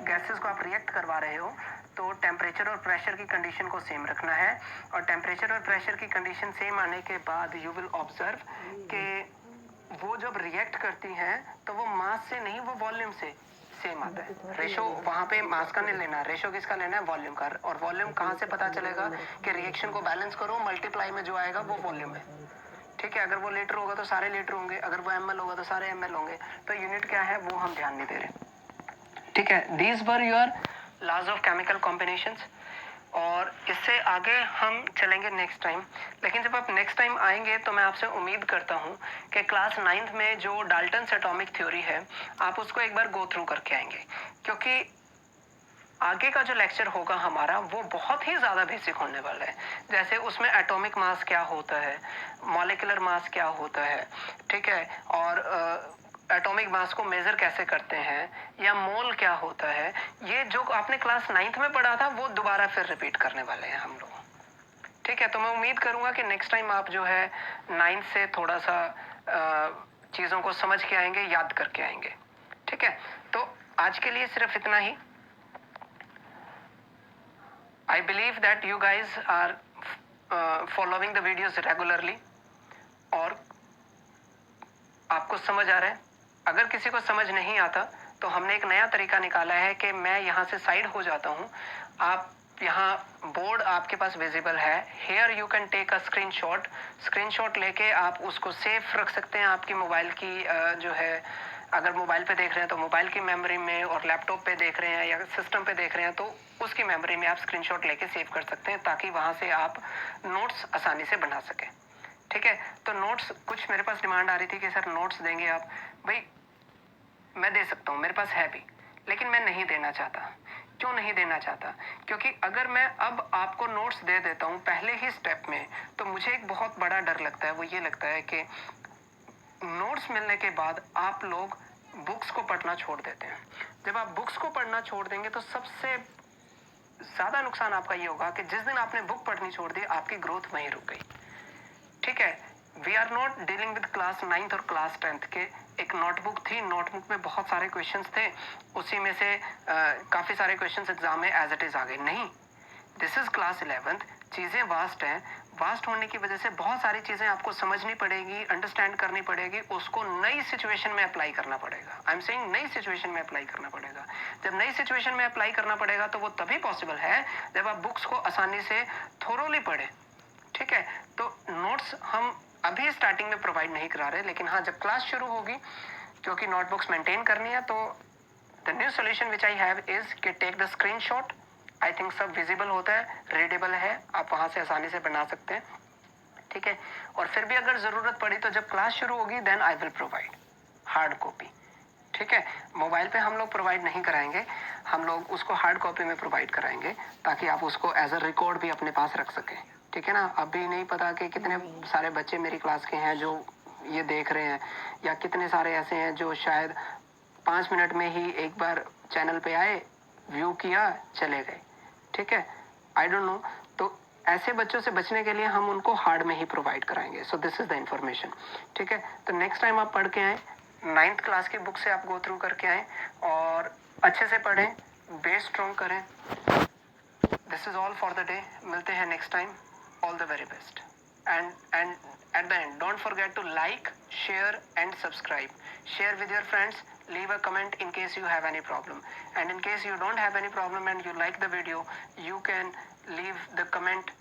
गैसेस को आप रिएक्ट करवा रहे हो तो टेम्परेचर और प्रेशर की कंडीशन को सेम रखना है, और टेम्परेचर और प्रेशर की कंडीशन सेम आने के बाद यू विल ऑब्जर्व कि वो जब रिएक्ट करती हैं तो वो मास से नहीं, वो वॉल्यूम से सेम आता है। रेशो वहां पे मास का नहीं लेना, रेशो किसका लेना है, वॉल्यूम का। और वॉल्यूम कहाँ से पता चलेगा कि रिएक्शन को बैलेंस करो, मल्टीप्लाई में जो आएगा वो वॉल्यूम है। ठीक है, अगर वो लीटर होगा तो सारे लीटर होंगे, अगर वो ml होगा तो सारे ml होंगे, तो यूनिट क्या है वो हम ध्यान नहीं दे रहे। ठीक है, these were your laws of chemical combinations, और इससे आगे हम चलेंगे नेक्स्ट टाइम। लेकिन जब आप नेक्स्ट टाइम आएंगे तो मैं आपसे उम्मीद करता हूं कि क्लास 9th में जो डाल्टन्स एटॉमिक थ्योरी है आप उसको एक बार गो थ्रू करके आएंगे, क्योंकि आगे का जो लेक्चर होगा हमारा वो बहुत ही ज़्यादा बेसिक होने वाला है। जैसे उसमें एटॉमिक मास क्या होता है, मॉलिक्यूलर मास क्या होता है, ठीक है, और एटॉमिक मास को मेजर कैसे करते हैं, या मोल क्या होता है, ये जो आपने क्लास 9th में पढ़ा था वो दोबारा फिर रिपीट करने वाले हैं हम लोग। ठीक है, तो मैं उम्मीद करूंगा कि नेक्स्ट टाइम आप जो है 9th से थोड़ा सा चीज़ों को समझ के आएंगे, याद करके आएंगे। ठीक है, तो आज के लिए सिर्फ इतना ही। I believe that you guys are following the videos regularly और आपको समझ आ रहा है। अगर किसी को समझ नहीं आता तो हमने एक नया तरीका निकाला है कि मैं यहाँ से साइड हो जाता हूँ, आप यहाँ बोर्ड आपके पास विजिबल है, here you can take a screenshot लेके आप उसको सेफ रख सकते हैं आपकी मोबाइल की जो है, अगर मोबाइल पे देख रहे हैं तो मोबाइल की मेमोरी में, और लैपटॉप पे देख रहे हैं या सिस्टम पे देख रहे हैं तो उसकी मेमोरी में आप स्क्रीनशॉट लेके सेव कर सकते हैं, ताकि वहाँ से आप नोट्स आसानी से बना सकें। ठीक है, तो नोट्स, कुछ मेरे पास डिमांड आ रही थी कि सर नोट्स देंगे आप। भाई मैं दे सकता हूँ, मेरे पास है भी, लेकिन मैं नहीं देना चाहता। क्यों नहीं देना चाहता? क्योंकि अगर मैं अब आपको नोट्स दे देता हूँ पहले ही स्टेप में, तो मुझे एक बहुत बड़ा डर लगता है। वो ये लगता है कि नोट्स मिलने के बाद आप लोग बुक्स को पढ़ना छोड़ देते हैं। जब आप बुक्स को पढ़ना छोड़ देंगे तो सबसे ज़्यादा नुकसान आपका ये होगा कि जिस दिन आपने बुक पढ़नी छोड़ दी, आपकी ग्रोथ वहीं रुक गई। ठीक है, we are not dealing with class 9th और क्लास 10th के। एक नोटबुक थी, नोटबुक में बहुत सारे क्वेश्चंस थे, उसी में से काफ़ी सारे क्वेश्चंस एग्जाम में एज इट इज़ आ गए। नहीं, दिस इज क्लास 11th, चीज़ें वास्ट हैं। वास्ट होने की वजह से बहुत सारी चीज़ें आपको समझनी पड़ेगी, अंडरस्टैंड करनी पड़ेगी, उसको नई सिचुएशन में अप्लाई करना पड़ेगा। आई एम सेइंग नई सिचुएशन में अप्लाई करना पड़ेगा। जब नई सिचुएशन में अप्लाई करना पड़ेगा तो वो तभी पॉसिबल है जब आप बुक्स को आसानी से थोरोली पढ़ें। ठीक है, तो नोट्स हम अभी स्टार्टिंग में प्रोवाइड नहीं करा रहे, लेकिन हाँ जब क्लास शुरू होगी, क्योंकि नोटबुक्स मेंटेन करनी है, तो the new solution which I have is कि take the screenshot. I think सब विजिबल होता है, रीडेबल है, आप वहाँ से आसानी से बना सकते हैं। ठीक है, और फिर भी अगर ज़रूरत पड़ी तो जब क्लास शुरू होगी then I will provide hard copy. ठीक है, मोबाइल पे हम लोग प्रोवाइड नहीं कराएंगे, हम लोग उसको हार्ड कॉपी में प्रोवाइड कराएंगे, ताकि आप उसको एज अ रिकॉर्ड भी अपने पास रख सकें। ठीक है ना, अभी नहीं पता कि कितने सारे बच्चे मेरी क्लास के हैं जो ये देख रहे हैं, या कितने सारे ऐसे हैं जो शायद 5 मिनट में ही एक बार चैनल पे आए, व्यू किया, चले गए। ठीक है, आई डोंट नो, तो ऐसे बच्चों से बचने के लिए हम उनको हार्ड में ही प्रोवाइड कराएंगे। So this is the information. ठीक है, तो नेक्स्ट टाइम आप पढ़ के आए, 9th क्लास की बुक से आप गो थ्रू करके आए और अच्छे से पढ़ें, बेस स्ट्रॉन्ग करें। This is all for the day, मिलते हैं next time. All the very best, and at the end, don't forget to like, share and subscribe. Share with your friends, leave a comment in case you have any problem, and in case you don't have any problem and you like the video, you can leave the comment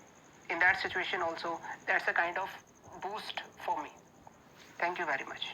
in that situation also. That's a kind of boost for me. Thank you very much.